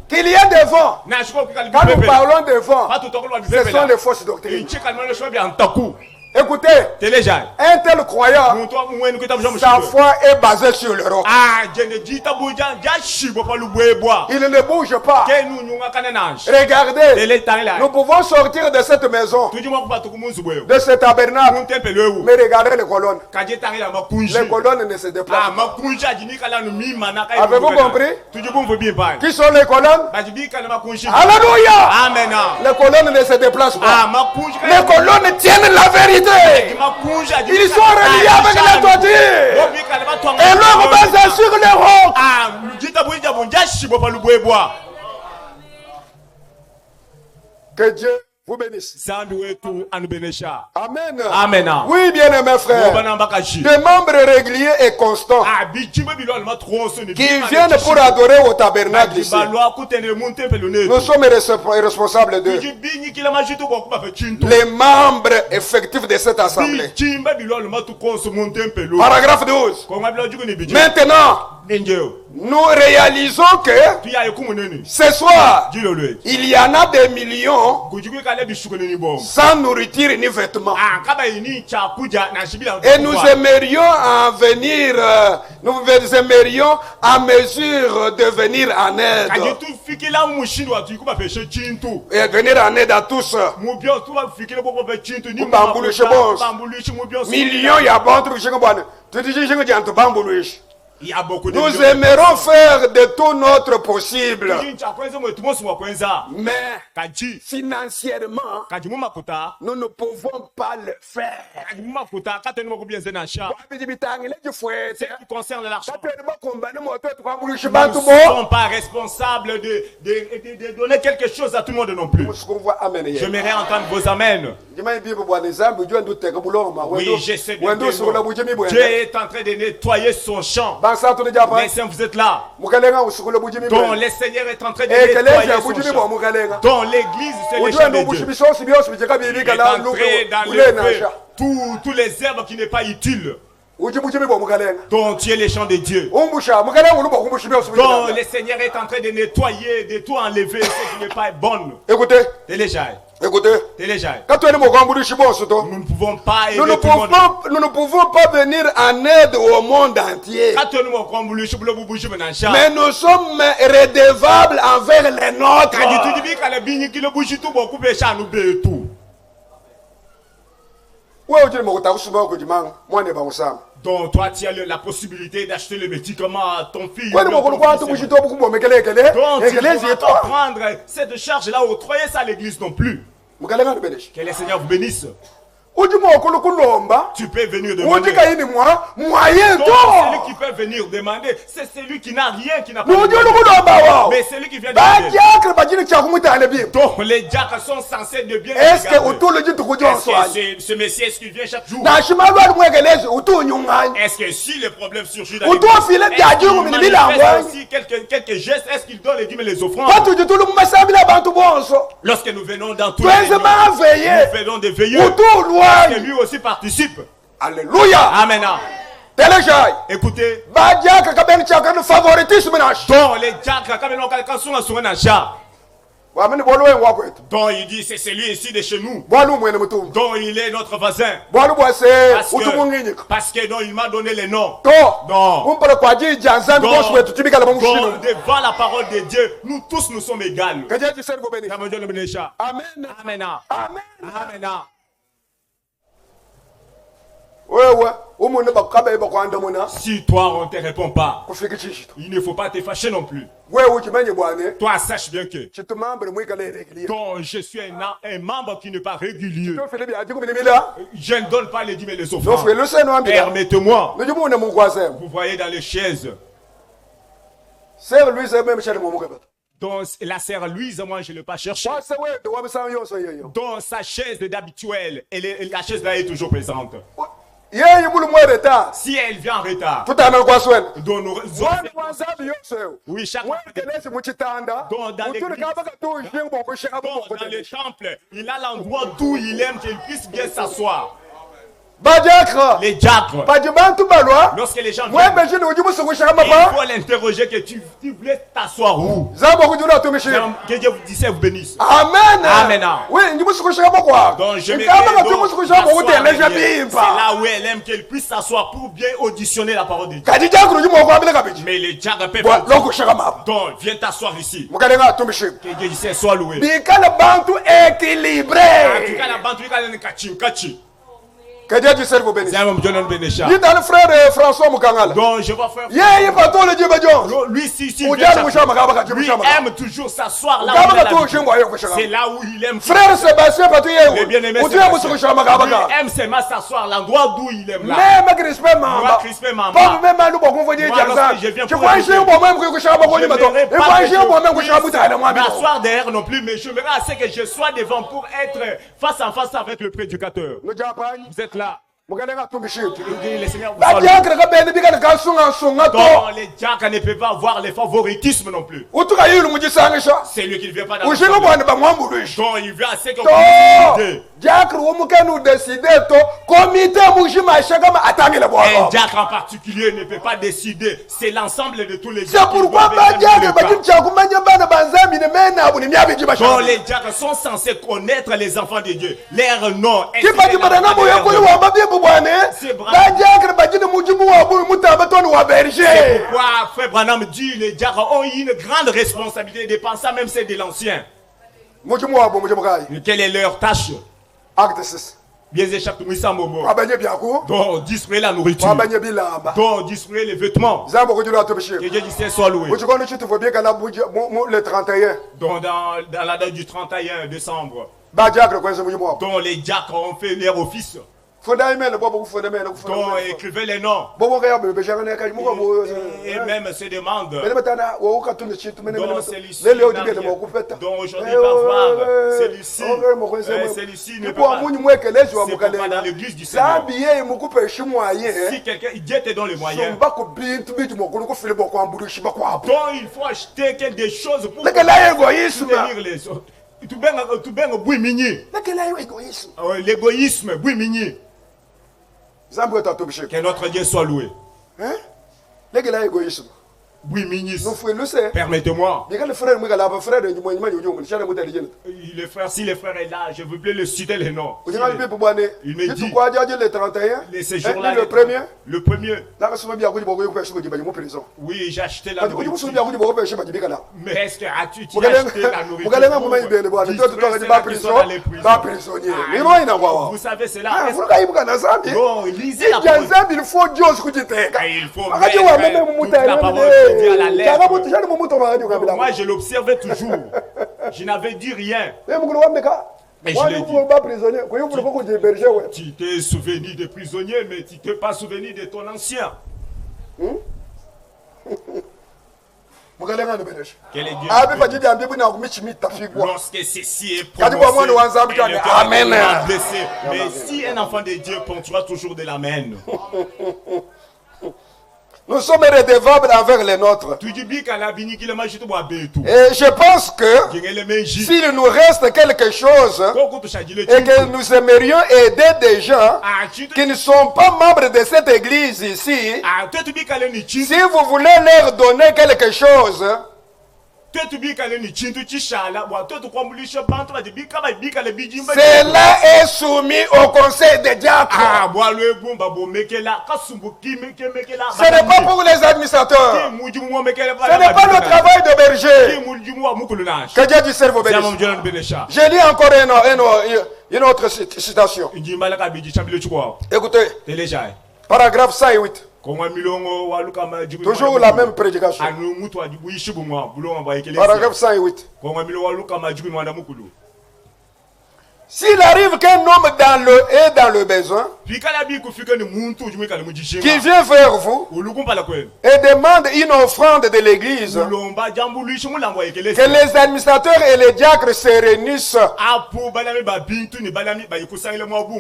Qu'il y ait des vents. Quand nous parlons de vents, ce sont les fausses doctrines. Écoutez, un tel croyant, sa foi est basée sur le roc. Il ne bouge pas. Regardez, nous pouvons sortir de cette maison, de ce tabernacle, mais regardez les colonnes. Les colonnes ne se déplacent pas. Avez-vous compris? Qui sont les colonnes? Alléluia! Amen. Les colonnes ne se déplacent pas. Les colonnes tiennent la vérité. Ils sont reliés avec la toiture. Et leur base est sur le roc. Que Dieu vous bénisse. Amen. Amen. Oui, bien-aimés frères. Des membres réguliers et constants qui viennent pour adorer au tabernacle ici. Nous sommes responsables d'eux. Les membres effectifs de cette assemblée. Paragraphe 12. Maintenant, nous réalisons que ce soir, il y en a des millions sans nourriture ni vêtements. Et nous aimerions en venir, nous aimerions à mesure de venir en aide. Et venir en aide à tous. Millions, il y a bon truc. Nous aimerons faire de tout notre possible. Mais financièrement, nous ne pouvons pas le faire. Ce qui concerne l'argent, nous ne sommes pas responsables de donner quelque chose à tout le monde non plus. J'aimerais entendre vos amens. Oui, je sais bien que Dieu est en train de nettoyer son champ. Les saints, vous êtes là. Dont le Seigneur est en train de nettoyer son champ. Dont l'église, c'est le champ de Dieu. Il est entré dans tous les herbes qui n'est pas utile. Dont tu es les champs de Dieu. Dont le Seigneur est en train de nettoyer, de tout enlever ce qui n'est pas bon. Écoutez. Écoutez, nous ne pouvons pas aider tout le monde. Nous ne pouvons pas venir en aide au monde entier. Mais nous sommes redevables envers les nôtres. Donc toi tu as la possibilité d'acheter le médicament à ton fils. Donc tu ne dois pas prendre cette charge là, octroyer ça à l'église non plus. Que le Seigneur vous bénisse. Tu peux venir demander. Donc, celui qui peut venir demander, c'est celui qui n'a rien, qui n'a pas de. Mais celui qui vient demander. Donc les diacres sont censés de bien. Est-ce que ce Messie, est-ce qu'il vient chaque jour? Est-ce que si le problème surgit dans aussi quelques gestes, est-ce qu'il donne les dîmes et les offrandes? Lorsque nous venons dans tous les nous faisons des veillées. Et lui aussi participe. Alléluia. Amen. Écoutez. Donc les diacres, donc il dit c'est celui ici de chez nous. Donc il est notre voisin. Parce que donc, il m'a donné les noms. Donc, devant la parole de Dieu, nous tous nous sommes égaux. Amen. Amen. Amen. Si toi on ne te répond pas, il ne faut pas te fâcher non plus. Toi sache bien que donc, je suis un membre qui n'est pas régulier. Je ne donne pas les dîmes et les offrandes. Permettez-moi. Vous voyez dans les chaises. Donc la sœur Louise, moi je ne l'ai pas cherché. Donc sa chaise d'habituel, la chaise là est toujours présente. Si elle vient en retard, donc nous, oui, chaque fois, dans le temple, il a l'endroit d'où il aime qu'il puisse bien s'asseoir. Les diacres. Lorsque les gens viennent, il faut l'interroger que tu voulais t'asseoir où? Que Dieu vous dise, vous bénisse. Amen. Amen. Oui, donc je me c'est là où elle aime qu'elle puisse s'asseoir pour bien auditionner la parole de Dieu. Mais les diacres peuvent donc viens t'asseoir ici. Que Dieu dise, sois loué. Que Dieu du ciel vous bénisse. Dites à le frère François Mukangala. Donc je vois frère. Lui lui aime toujours s'asseoir là. C'est là où il aime. Frère Sébastien Patouye. Le bien-aimé Sébastien. Lui aime seulement s'asseoir l'endroit d'où il aime là. Moi crispé maman. Je viens pour m'asseoir derrière non plus, mais je me assez que je sois devant pour être face à face avec le prédicateur. Vous êtes là. Les diacres ne peuvent pas avoir les favoritismes non plus. C'est lui qui ne vient pas dans le donc il vient assez que un diacre en particulier ne peut pas décider. C'est l'ensemble de tous les diacres. C'est pourquoi donc les diacres sont censés connaître les enfants de Dieu. Leur nom. C'est pourquoi Frère Branham dit les diacres ont eu une grande responsabilité de penser même c'est de l'ancien. Quelle est leur tâche? Acte 6. Bien échappé donc distribuer la nourriture, donc distribuer les vêtements. Que Dieu dise soit loué. Le 31 donc dans la date du 31 décembre, donc les diacres ont fait leur office. Donc écrivez les noms. Et même se demande. Donc celui-ci donc aujourd'hui va voir. Celui-ci ne peut pas. C'est pas dans l'église du Seigneur. Si quelqu'un Dieu te donne les moyens. Donc il faut acheter des choses pour soutenir les autres. L'égoïsme, que notre Dieu soit loué. Oui, ministre. Permettez-moi. Le frère, si le frère est là, je veux plus le citer les noms. Il me dit. Ces jours-là. Le premier. Oui, j'ai acheté la nourriture. Mais est-ce que as-tu acheté la nourriture? Vous savez cela. Non, lisez la parole. Il faut mettre la parole. Moi je l'observais toujours. Je n'avais dit rien. Mais je l'ai dit. Tu t'es souvenu des prisonniers, mais tu t'es pas souvenu de ton ancien. Quel est Dieu? Lorsque ceci est prononcé, Amen. Mais si un enfant de Dieu ponctuera toujours de l'amen. Nous sommes redevables envers les nôtres. Et je pense que s'il nous reste quelque chose et que nous aimerions aider des gens qui ne sont pas membres de cette église ici, si vous voulez leur donner quelque chose, cela est soumis au conseil des diacres. Ce n'est pas pour les administrateurs. Ce n'est pas le travail de berger. Que Dieu du cerveau bénisse. Je lis encore une autre citation. Écoutez. Paragraphe 108. Toujours la même prédication. Paragraphe 108. S'il arrive qu'un homme est dans le besoin, qui vient vers vous et demande une offrande de l'église, que les administrateurs et les diacres se réunissent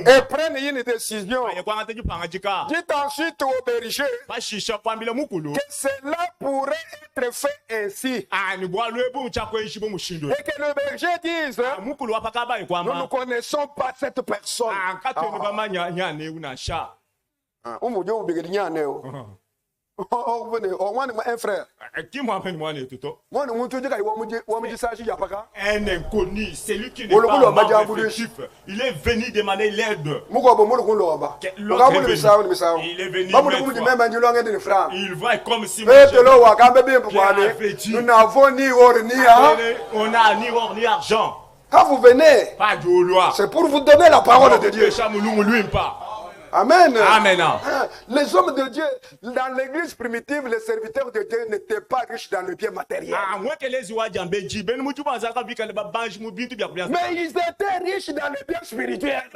et prennent une décision, dites ensuite au berger que cela pourrait être fait ainsi. Et que le berger dise, nous ne connaissons pas cette personne. Un frère. Un inconnu, c'est lui qui n'est pas membre effectif. Il est venu demander l'aide. Il est venu. Il voit comme si nous n'avons ni or ni on a ni or ni argent. Quand vous venez, c'est pour vous donner la parole de Dieu. Amen. Amen. Les hommes de Dieu, dans l'église primitive, les serviteurs de Dieu n'étaient pas riches dans le bien matériel. Mais ils étaient riches dans le bien spirituel.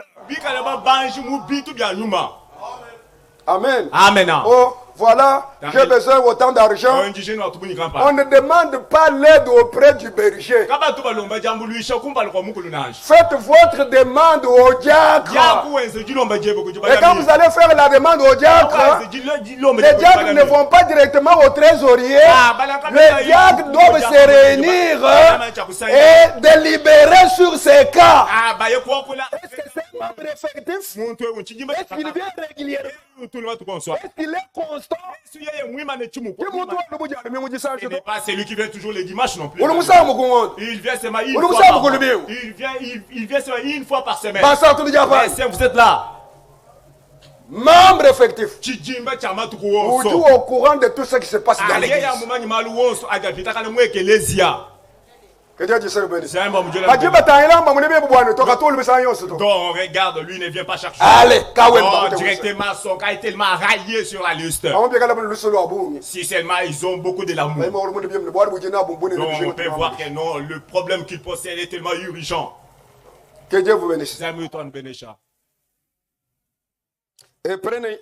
Amen. Amen. Oh, voilà, j'ai besoin autant d'argent. On ne demande pas l'aide auprès du berger. Faites votre demande au diacre. Et quand vous allez faire la demande au diacre, les diacres ne vont pas directement au trésorier. Les diacres doivent se réunir et délibérer sur ces cas. Est-ce que c'est un membre effectif? Est-ce qu'il vient régulièrement? Est-ce qu'il est constant? Ce n'est pas celui qui vient toujours les dimanches non plus. Il vient seulement une fois par mois. Il vient seulement une fois par semaine. Vous êtes là. Membre effectif. Vous êtes au courant de tout ce qui se passe dans l'église. Que Dieu dise bénisse. Donc regarde, lui ne vient pas chaque jour. Allez, directement, son cas est tellement raillé sur la liste. Si seulement ils ont beaucoup de l'amour. Donc on peut voir que non, le problème qu'ils possèdent est tellement urgent. Que Dieu vous bénisse. Et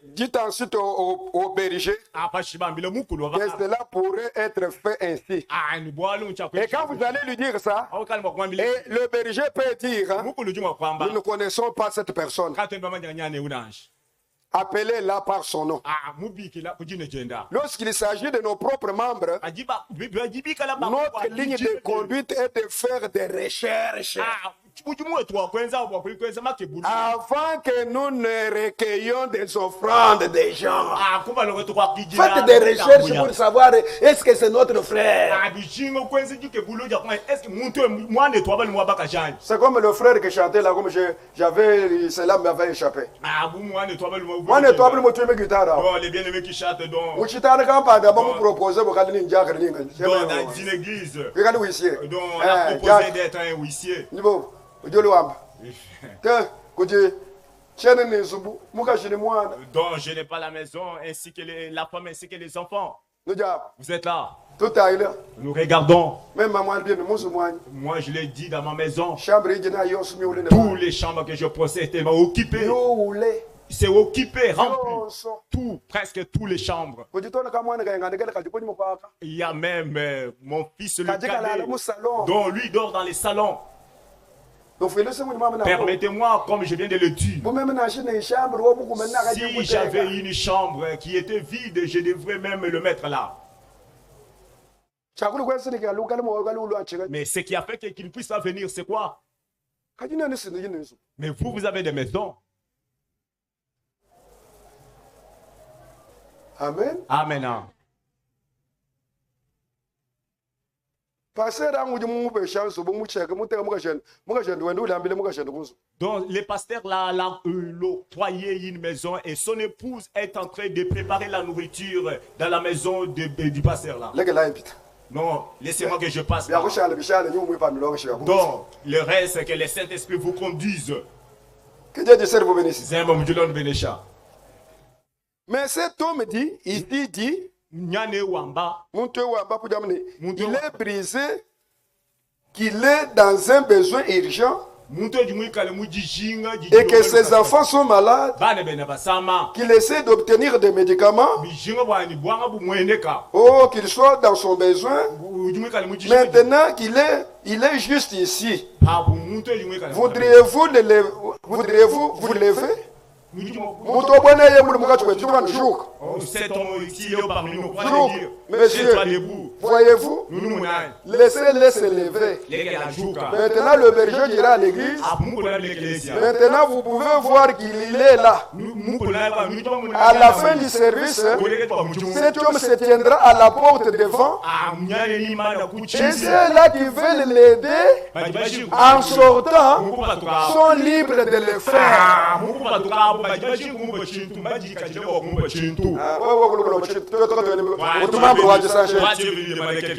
dites ensuite au berger que cela pourrait être fait ainsi. Et quand vous allez lui dire ça, et le berger peut dire, nous ne connaissons pas cette personne. Appelez-la par son nom. Lorsqu'il s'agit de nos propres membres, notre ligne de conduite est de faire des recherches. Avant que nous ne recueillions des offrandes des gens. Faites des recherches pour savoir est-ce que c'est notre frère. C'est comme le frère qui chantait là, comme cela m'avait échappé. Moi, ne toi plus me guitare. Les bien-aimés qui chantent donc. Dans une église. Donc on a proposé d'être un huissier. Donc je n'ai pas la maison ainsi que la femme ainsi que les enfants. Vous êtes là. Tout à l'heure. Nous regardons. Même maman bien, moi je l'ai dit dans ma maison. Tous les chambres que je possède étaient occupées. C'est occupé, rempli. Tout, presque tous les chambres. Il y a même mon fils le cadet, dont lui dort dans les salons. Permettez-moi, comme je viens de le dire, si j'avais une chambre qui était vide, je devrais même le mettre là. Mais ce qui a fait qu'il ne puisse pas venir, c'est quoi? Mais vous avez des maisons. Amen. Amen. Donc les pasteurs là l'octroyé une maison et son épouse est en train de préparer la nourriture dans la maison du pasteur là. Non, laissez-moi que je passe. Donc le reste, que le Saint-Esprit vous conduise. Que Dieu te vous bénisse. Mais cet homme dit, il dit, il est brisé, qu'il est dans un besoin urgent, et que ses enfants sont malades, qu'il essaie d'obtenir des médicaments, qu'il soit dans son besoin, maintenant qu'il est juste ici. Voudriez-vous vous lever? Cet homme ici est parmi nous. Monsieur, voyez-vous, laissez-les se lever. Maintenant, le berger dira à l'église. Maintenant, vous pouvez voir qu'il est là. À la fin du service, cet homme se tiendra à la porte devant. Et ceux-là qui veulent l'aider, en sortant, sont libres de le faire.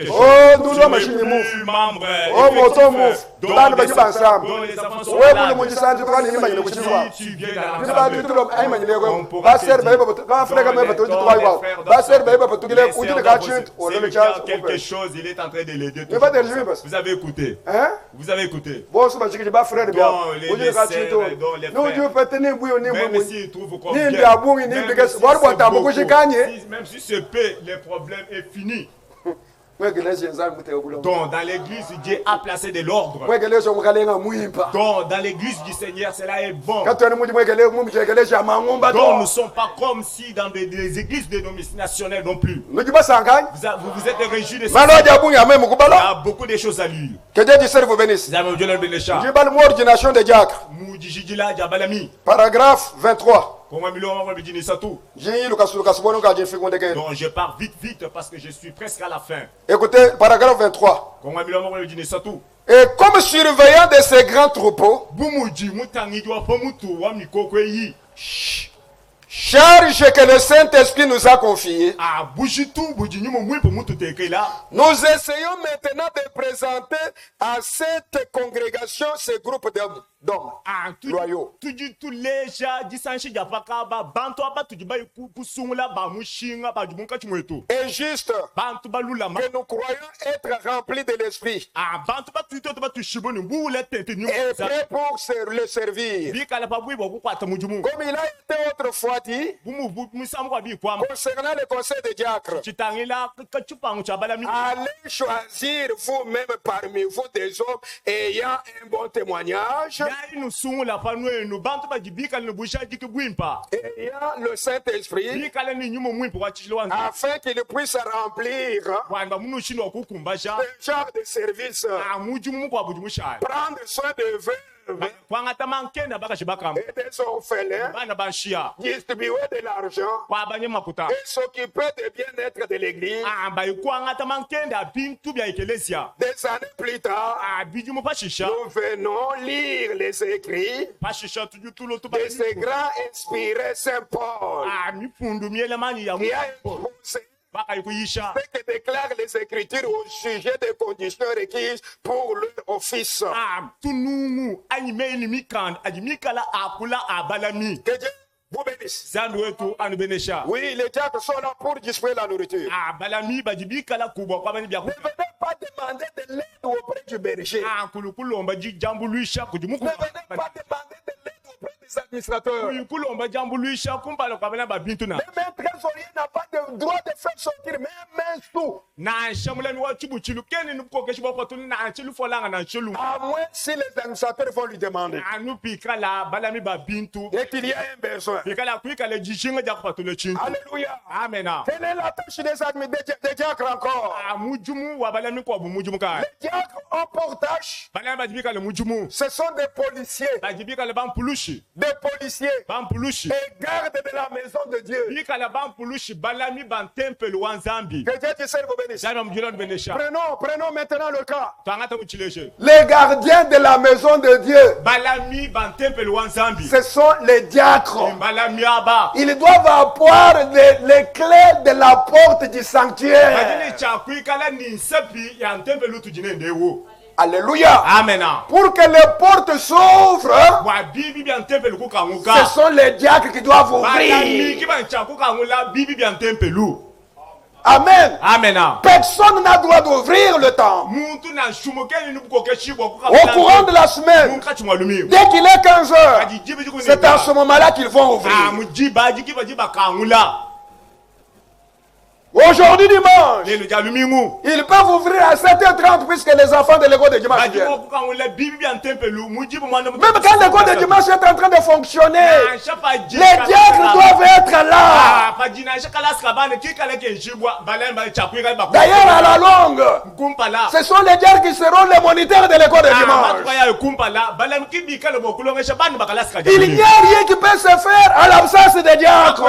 Oh, nous sommes machine move. Oh, moto move. Dans le bâtiment ensemble. Ouais, pour le monde ça, tu vas n'imaginer que tu vois. Tu vas tout l'homme, aïe manier quoi. Va servir, va faire comme ça, tu vas voir. Va servir, va tout le ou tu le gâches, ou le charge. Quelque chose, il est en train de l'aider. Vous avez écouté. Hein? Vous avez écouté. Bon, c'est parce que je vais frère bien. Les frères, non, Dieu peut tenir bouillon, même s'il trouve combien, même si ce paix, le problème est fini. Donc dans l'église, Dieu a placé de l'ordre. Donc dans l'église du Seigneur, cela est bon. Donc nous ne sommes pas comme si dans des églises dénominationnelles non plus. Vous vous êtes réjouis de ça. Il y a beaucoup de choses à lire. Que Dieu vous bénisse. Paragraphe 23. Donc je pars vite parce que je suis presque à la fin. Écoutez, paragraphe 23. Et comme surveillant de ces grands troupeaux, charge que le Saint-Esprit nous a confiée, nous essayons maintenant de présenter à cette congrégation ce groupe d'hommes loyaux. Et juste que nous croyons être remplis de l'Esprit et prêts pour le servir. Comme il a été autrefois dit concernant le conseil des diacres, allez choisir vous-même parmi vous des hommes ayant un bon témoignage, ayant le Saint-Esprit, afin qu'il puisse remplir ce genre de service, prendre soin de vous et des orphelins, distribuer de l'argent et s'occuper du bien-être de l'église. Des années plus tard, nous venons lire les écrits de ce grand inspiré Saint Paul qui a exposé ce que déclarent les Écritures au sujet des conditions requises pour leur office. Que Dieu vous bénisse. Oui, les diacres sont là pour distribuer la nourriture. Ne venez pas demander de l'aide auprès du berger. Ne venez pas demander de l'aide auprès des administrateurs. Le trésorier n'a pas de droit de faire sortir même un sou. À moins si les administrateurs vont lui demander. Et qu'il y a un besoin. Alléluia. Amen. Quelle est la tâche des diacres encore? Les diacres en portage, ce sont des policiers. Des policiers et gardes de la maison de Dieu. Que Dieu te serve, vous bénisse. Prenons maintenant le cas. Les gardiens de la maison de Dieu, ce sont les diacres. Ils doivent avoir les clés de la porte du sanctuaire. Alléluia. Amen. Pour que les portes s'ouvrent, ce sont les diacres qui doivent ouvrir. Amen. Amen. Personne n'a droit d'ouvrir le temps. Au courant de la semaine, dès qu'il est 15 heures, c'est à ce moment-là qu'ils vont ouvrir. Aujourd'hui dimanche, ils peuvent ouvrir à 7h30 puisque les enfants de l'école de dimanche viennent. Même quand l'école de dimanche est en train de fonctionner, les diacres doivent être là. D'ailleurs, à la longue, ce sont les diacres qui seront les moniteurs de l'école de dimanche. Il n'y a rien qui peut se faire à l'absence des diacres.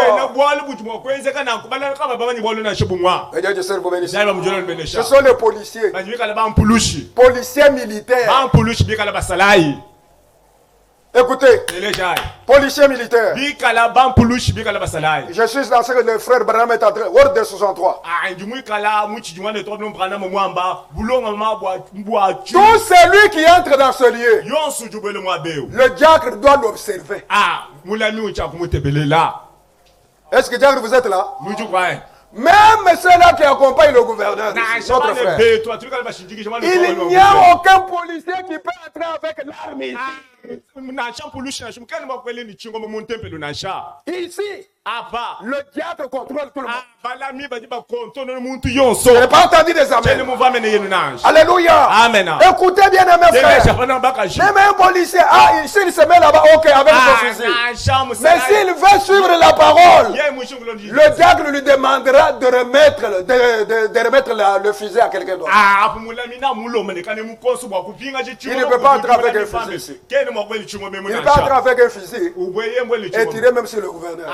Ce sont les policiers. Policiers militaires. Écoutez, policiers militaires. Je suis dans ce que le frère Branham est en train. Word de 63. Tout celui qui entre dans ce lieu, le diacre doit l'observer. Est-ce que diacre vous êtes là? Même ceux-là qui accompagnent le gouverneur, notre frère. Il n'y a aucun policier qui peut entrer avec l'arme ici. Ici, le diable contrôle tout le monde. Je n'ai pas entendu des amens. Alléluia. Amen. Écoutez bien, mes frères. Même un policier, s'il se met là-bas, ok, avec son fusil. Mais s'il veut suivre la parole, le diable lui demandera de remettre le fusil à quelqu'un d'autre. Il ne peut pas entrer avec un fusil ici. Il ne peut pas entrer avec un fusil et tirer même sur le gouverneur.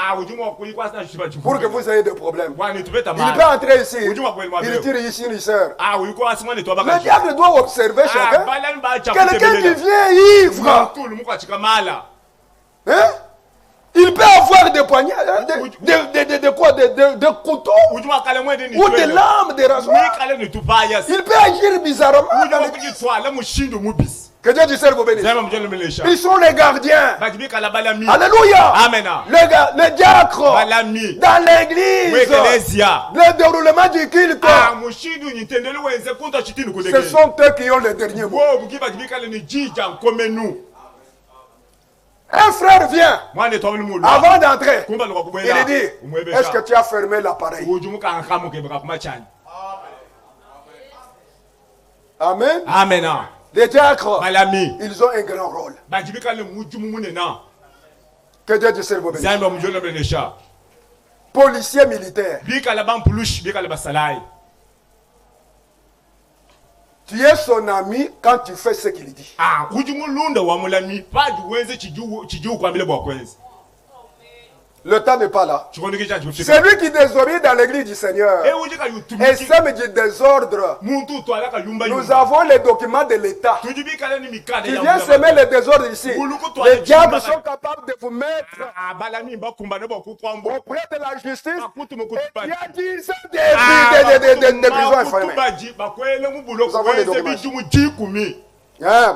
Pour que vous ayez des problèmes. Il peut entrer ici. Il tire ici une sœur. Le diable doit observer chacun. Quelqu'un qui vient ivre. Hein? Il peut avoir des poignets, de couteaux, ou des lames, des rasoirs. Il peut agir bizarrement. Que Dieu te serve au bénéfice. Ils sont les gardiens. Alléluia. Amen. Les diacres dans l'église. Le déroulement du culte. Ce sont eux qui ont le dernier mot. Un frère vient, avant d'entrer, il dit, est-ce que tu as fermé l'appareil? Amen. Amen. Les diacres, ils ont un grand rôle. Que Dieu te serve au bénéfice. Policiers militaires. Tu es son ami quand tu fais ce qu'il dit. Le temps n'est pas là. Celui qui désobéit dans l'église du Seigneur et sème du désordre. Nous avons les documents de l'État. Tu viens semer le désordre ici. Les diables sont capables de vous mettre auprès de la justice. Et il y a 10 ans de prison enfermée. Nous avons les documents.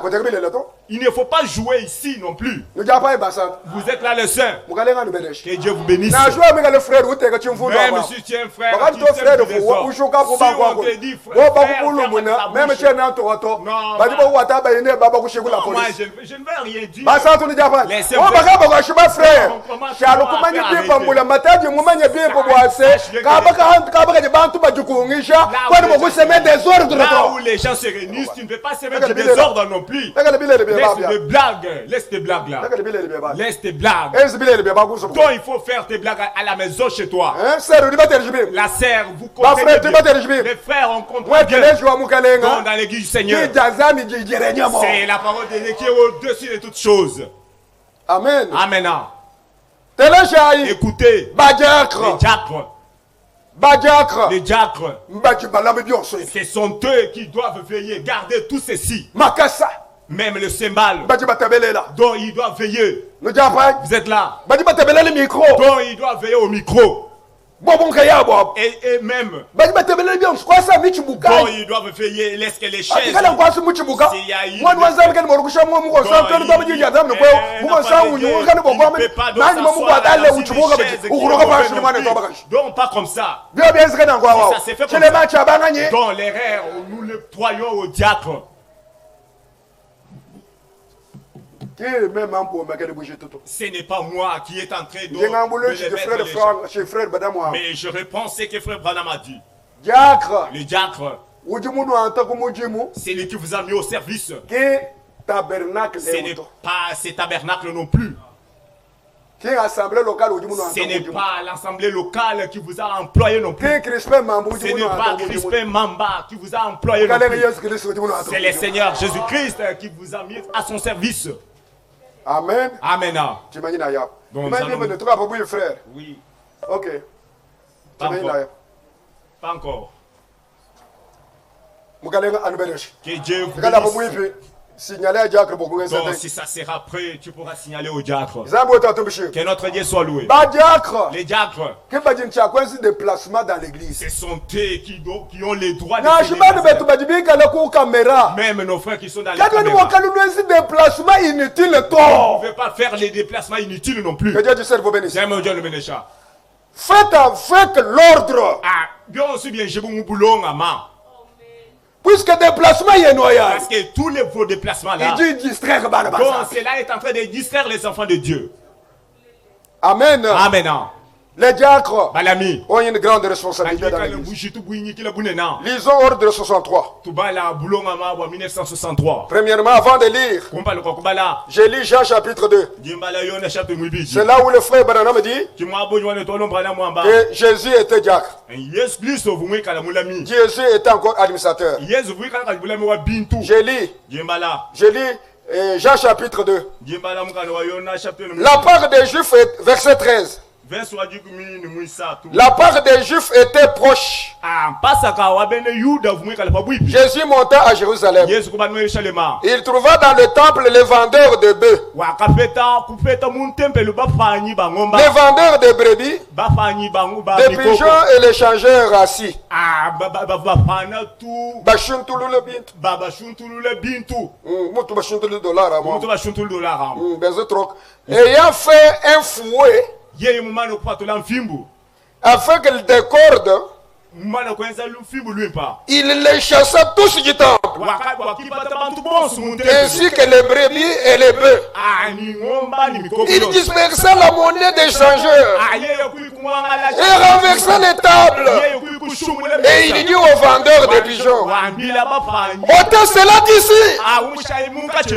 Côté le leton. Il ne faut pas jouer ici non plus. Vous êtes là le saint. Que Dieu vous bénisse. Même si tu es un frère, si on te dit frère, moi je ne veux rien dire. Là où les gens se réunissent, tu ne peux pas semer du désordre non plus. Laisse tes blagues là. Laisse tes blagues. Toi, il faut faire tes blagues à la maison chez toi. La sœur, vous comprenez bien. Les frères, on comprend bien. Dans l'église du Seigneur. C'est la parole de Dieu qui est au-dessus de toutes choses. Amen. Amen. Écoutez. Les diacres. Ce sont eux qui doivent veiller, garder tout ceci. Même le cymbale, dont il doit veiller. Vous êtes là. Dont il doit veiller au micro. Et même, dont il doit veiller, laisse que les chaises. S'il y a une donc pas comme ça. Ça s'est fait comme ça. Dans l'erreur, nous le croyons au diacre. Ce n'est pas moi qui est en train de mais je réponds ce que frère Branham a dit. Le diacre, c'est lui qui vous a mis au service. Ce n'est pas ce tabernacle non plus. Ce n'est pas l'assemblée locale qui vous a employé non plus. Ce n'est pas Crispin Mamba qui vous a employé non plus. C'est le Seigneur Jésus-Christ qui vous a mis à son service. Amen. Amen. Donc, frère. Oui. Ok. Pas encore. Que Dieu vous bénisse. Signaler à Diacre beaucoup. Donc, si ça sera prêt, tu pourras signaler au diacre. Que notre Dieu soit loué. Les diacres. Déplacement dans l'église. Ce sont eux qui ont les droits de même nos frères qui sont dans les déplacements inutiles. On ne veut pas faire les déplacements inutiles non plus. Que Dieu vous bénisse. Faites avec l'ordre. Ah, bien aussi bien, j'ai mon boulot à main. Puisque déplacement est noyau. Parce que tous les vos déplacements là. Il dit distraire. Donc cela est en train de distraire les enfants de Dieu. Amen. Amen. Les diacres ont une grande responsabilité dans l'église. Lisons Ordre 63. Premièrement, avant de lire, je lis Jean chapitre 2. C'est là où le frère Branham dit que Jésus était diacre. Jésus était encore administrateur. Je lis Jean chapitre 2. La part des Juifs, verset 13. La part des Juifs était proche. Jésus monta à Jérusalem. Il trouva dans le temple les vendeurs de bœufs, les vendeurs de brebis, des pigeons et les changeurs assis. Ayant fait un fouet afin qu'elle décorde, il les chassa tous du temple, ainsi que les brebis et les bœufs. Il dispersa la monnaie des changeurs et renversa les tables. Et il dit aux vendeurs de pigeons, ôtez cela d'ici.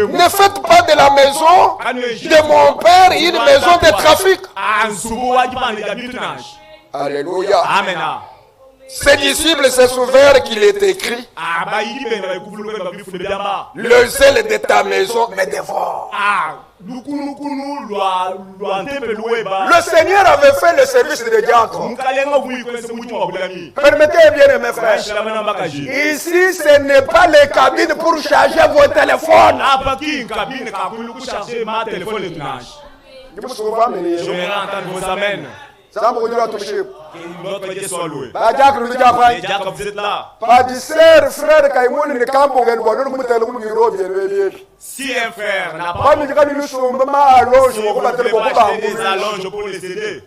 Ne faites pas de la maison de mon père une maison de trafic. Alléluia. Amen. Ses disciples se souvinrent qu'il est écrit, le zèle de ta maison me dévore. Le Seigneur avait fait le service de diacre. Permettez bien, mes frères. Ici, ce n'est pas les cabines pour charger vos téléphones. Je vais entendre vos amens. Notre Dieu soit loué. Les diacres, vous êtes là. Si un frère n'a pas des allonges pour les aider,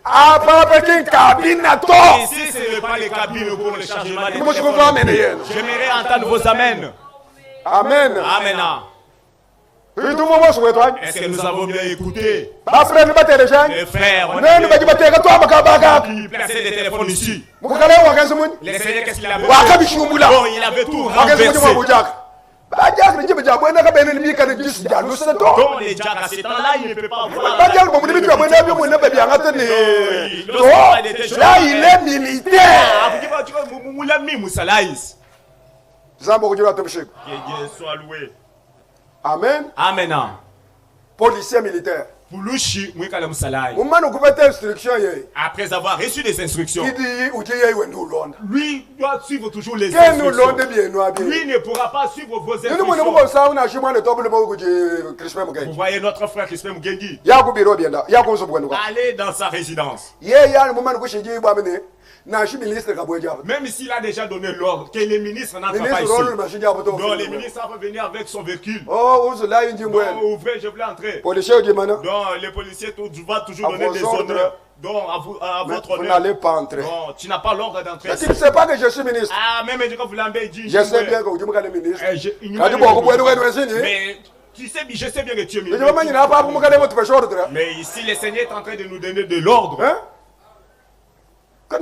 ici ce n'est pas les cabines pour le chargement des téléphones. J'aimerais entendre vos amens. Amen. Amen. Est-ce que nous avons bien écouté? Les frères, qui plaçaient des téléphones ici. Les seigneurs, qu'est-ce qu'il avait fait? Bon, il avait tout renversé. Donc les diacres à ce temps-là, il ne peut pas voir. Là, il est militaire. Que Dieu soit loué. Amen. Amen. Policier militaire. Après avoir reçu des instructions, lui doit suivre toujours les instructions. Lui ne pourra pas suivre vos instructions. Vous voyez notre frère Crispin Mugengi. Allez dans sa résidence. Même s'il a déjà donné l'ordre que les ministres n'entrent pas ici. Donc les ministres vont venir avec son véhicule. Oh, ouvrez, je voulais entrer. Donc les policiers vont toujours donner des honneurs. Donc à votre honneur. Vous n'allez pas entrer. Non, tu n'as pas l'ordre d'entrer. Tu ne sais pas que je suis ministre. Ah, même quand vous l'avez dit. Je sais bien que vous êtes ministre. Mais je sais bien que tu es ministre. Mais ici, le Seigneur est en train de nous donner de l'ordre. Non,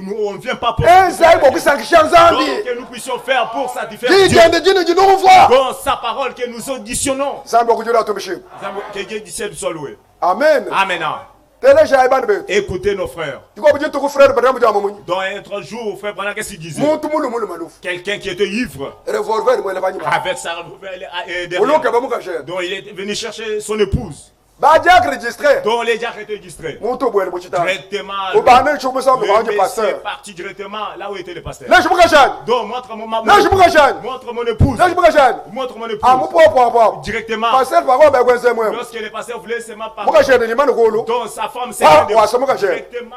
on ne vient pas pour que nous puissions faire pour satisfaire Dieu. Dans sa parole que nous auditionnons. Que Dieu dise soit loué. Amen. Amen. Écoutez nos frères. Dans un autre jour, frère Branham, qu'est-ce qu'il disait? Quelqu'un qui était ivre avec sa revolver, donc il est venu chercher son épouse. Donc les diacres étaient distraits. Directement, le est parti directement là où était le pasteur. Donc montre mon épouse. Montre mon épouse. Directement. Lorsque le pasteur voulait seulement parler, donc sa femme s'est directement.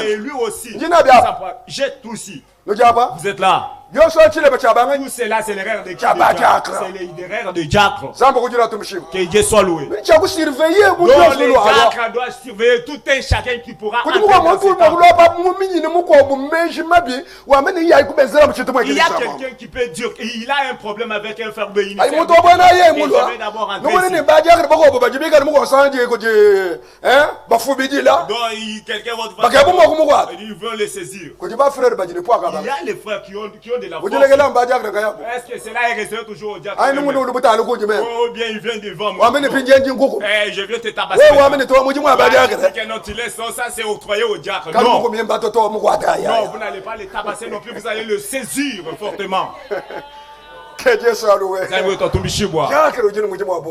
Et lui aussi. Jette tout aussi. Vous êtes là. Tout cela, c'est l'erreur de diacre. C'est l'erreur de diacre. Que Dieu soit loué. Donc les diacres doivent surveiller tout un chacun qui pourra entrer dans ce temps. Il y a quelqu'un qui peut dire qu'il a un problème avec un frère bénitier. Il devait d'abord entrer ici. Donc quelqu'un va il veut le saisir. Il y a les frères qui ont de la force. Est-ce que cela est resté toujours au diacre? Ou bien il vient devant moi. Je viens te tabasser. Non, tu laisses ça, c'est octroyé au diacre. Non, vous n'allez pas le tabasser non plus, vous allez le saisir fortement. Que Dieu soit loué.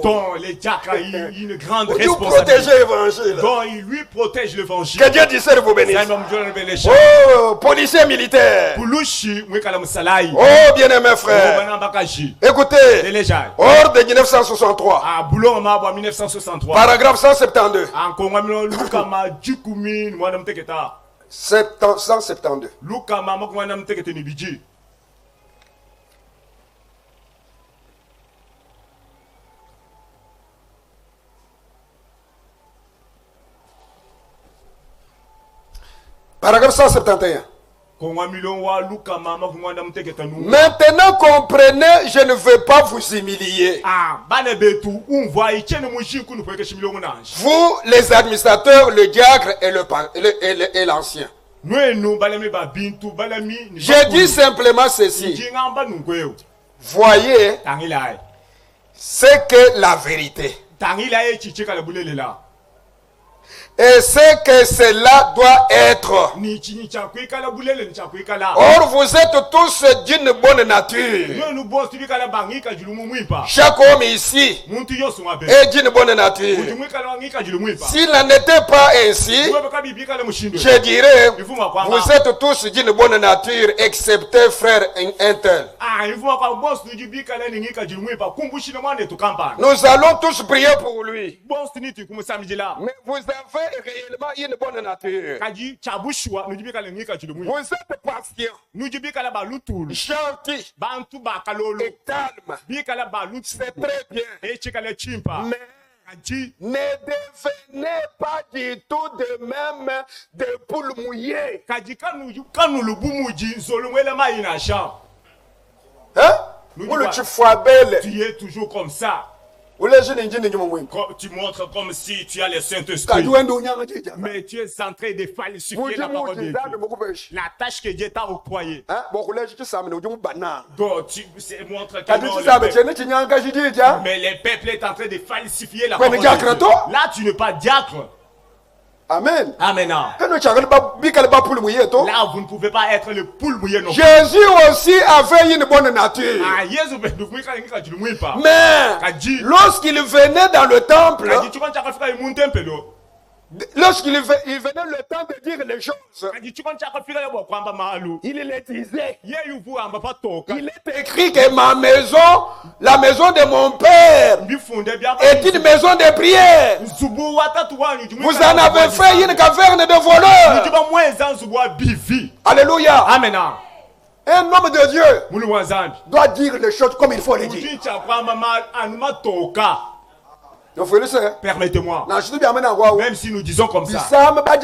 Donc les diacres ont une grande responsabilité. Donc il lui protège l'évangile. Que Dieu dise vous bénisse. Oh, policier militaire. Oh, bien-aimé frère. Écoutez. Ordre de 1963. Paragraphe 172. 172. Paragraphe 171. Maintenant comprenez, je ne veux pas vous humilier. Vous, les administrateurs, le diacre et l'ancien. Je dis simplement ceci. Voyez, c'est que la vérité. Et c'est que cela doit être. Or vous êtes tous d'une bonne nature. Chaque homme ici est d'une bonne nature. S'il n'en était pas ainsi, je dirais, vous êtes tous d'une bonne nature, excepté frère un tel. Nous allons tous prier pour lui. Mais vous avez réellement une bonne nature. Vous êtes patient, gentil et calme. C'est très bien. Mais ne devenez pas du tout de même des poules mouillées. Hein? Tu es toujours comme ça. Tu montres comme si tu as le Saint-Esprit. Mais tu es en train de falsifier la parole de Dieu. La tâche que Dieu t'a octroyée. Donc tu montres que mais les peuples sont en train de falsifier la parole de Dieu. Là, tu n'es pas diacre. Amen. Amen. Là, vous ne pouvez pas être le poule mouillé non plus. Jésus aussi avait une bonne nature. Mais lorsqu'il venait dans le temple, lorsqu'il venait le temps de dire les choses, il les disait. Il est écrit que ma maison, la maison de mon père, est une maison de prière. Vous en avez fait une caverne de voleurs. Alléluia. Amen. Un homme de Dieu doit dire les choses comme il faut les dire. Permettez-moi. Même si nous disons comme ça, ça fait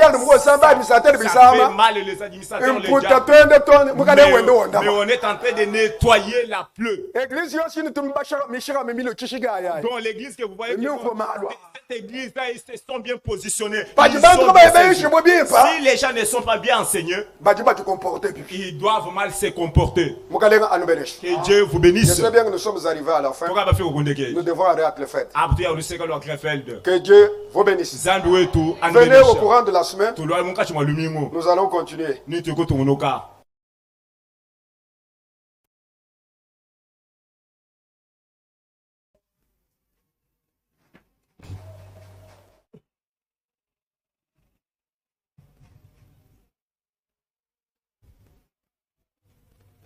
mal les administrateurs, les diables. Mais on est en train de nettoyer la pleure. Dans l'église que vous voyez, cette église là, ils sont bien positionnés. Si les gens ne sont pas bien enseignés, ils doivent mal se comporter. Que Dieu vous bénisse. Je sais bien que nous sommes arrivés à la fin. Nous devons arrêter le fait. Que Dieu vous bénisse. Venez au courant de la semaine. Nous allons continuer.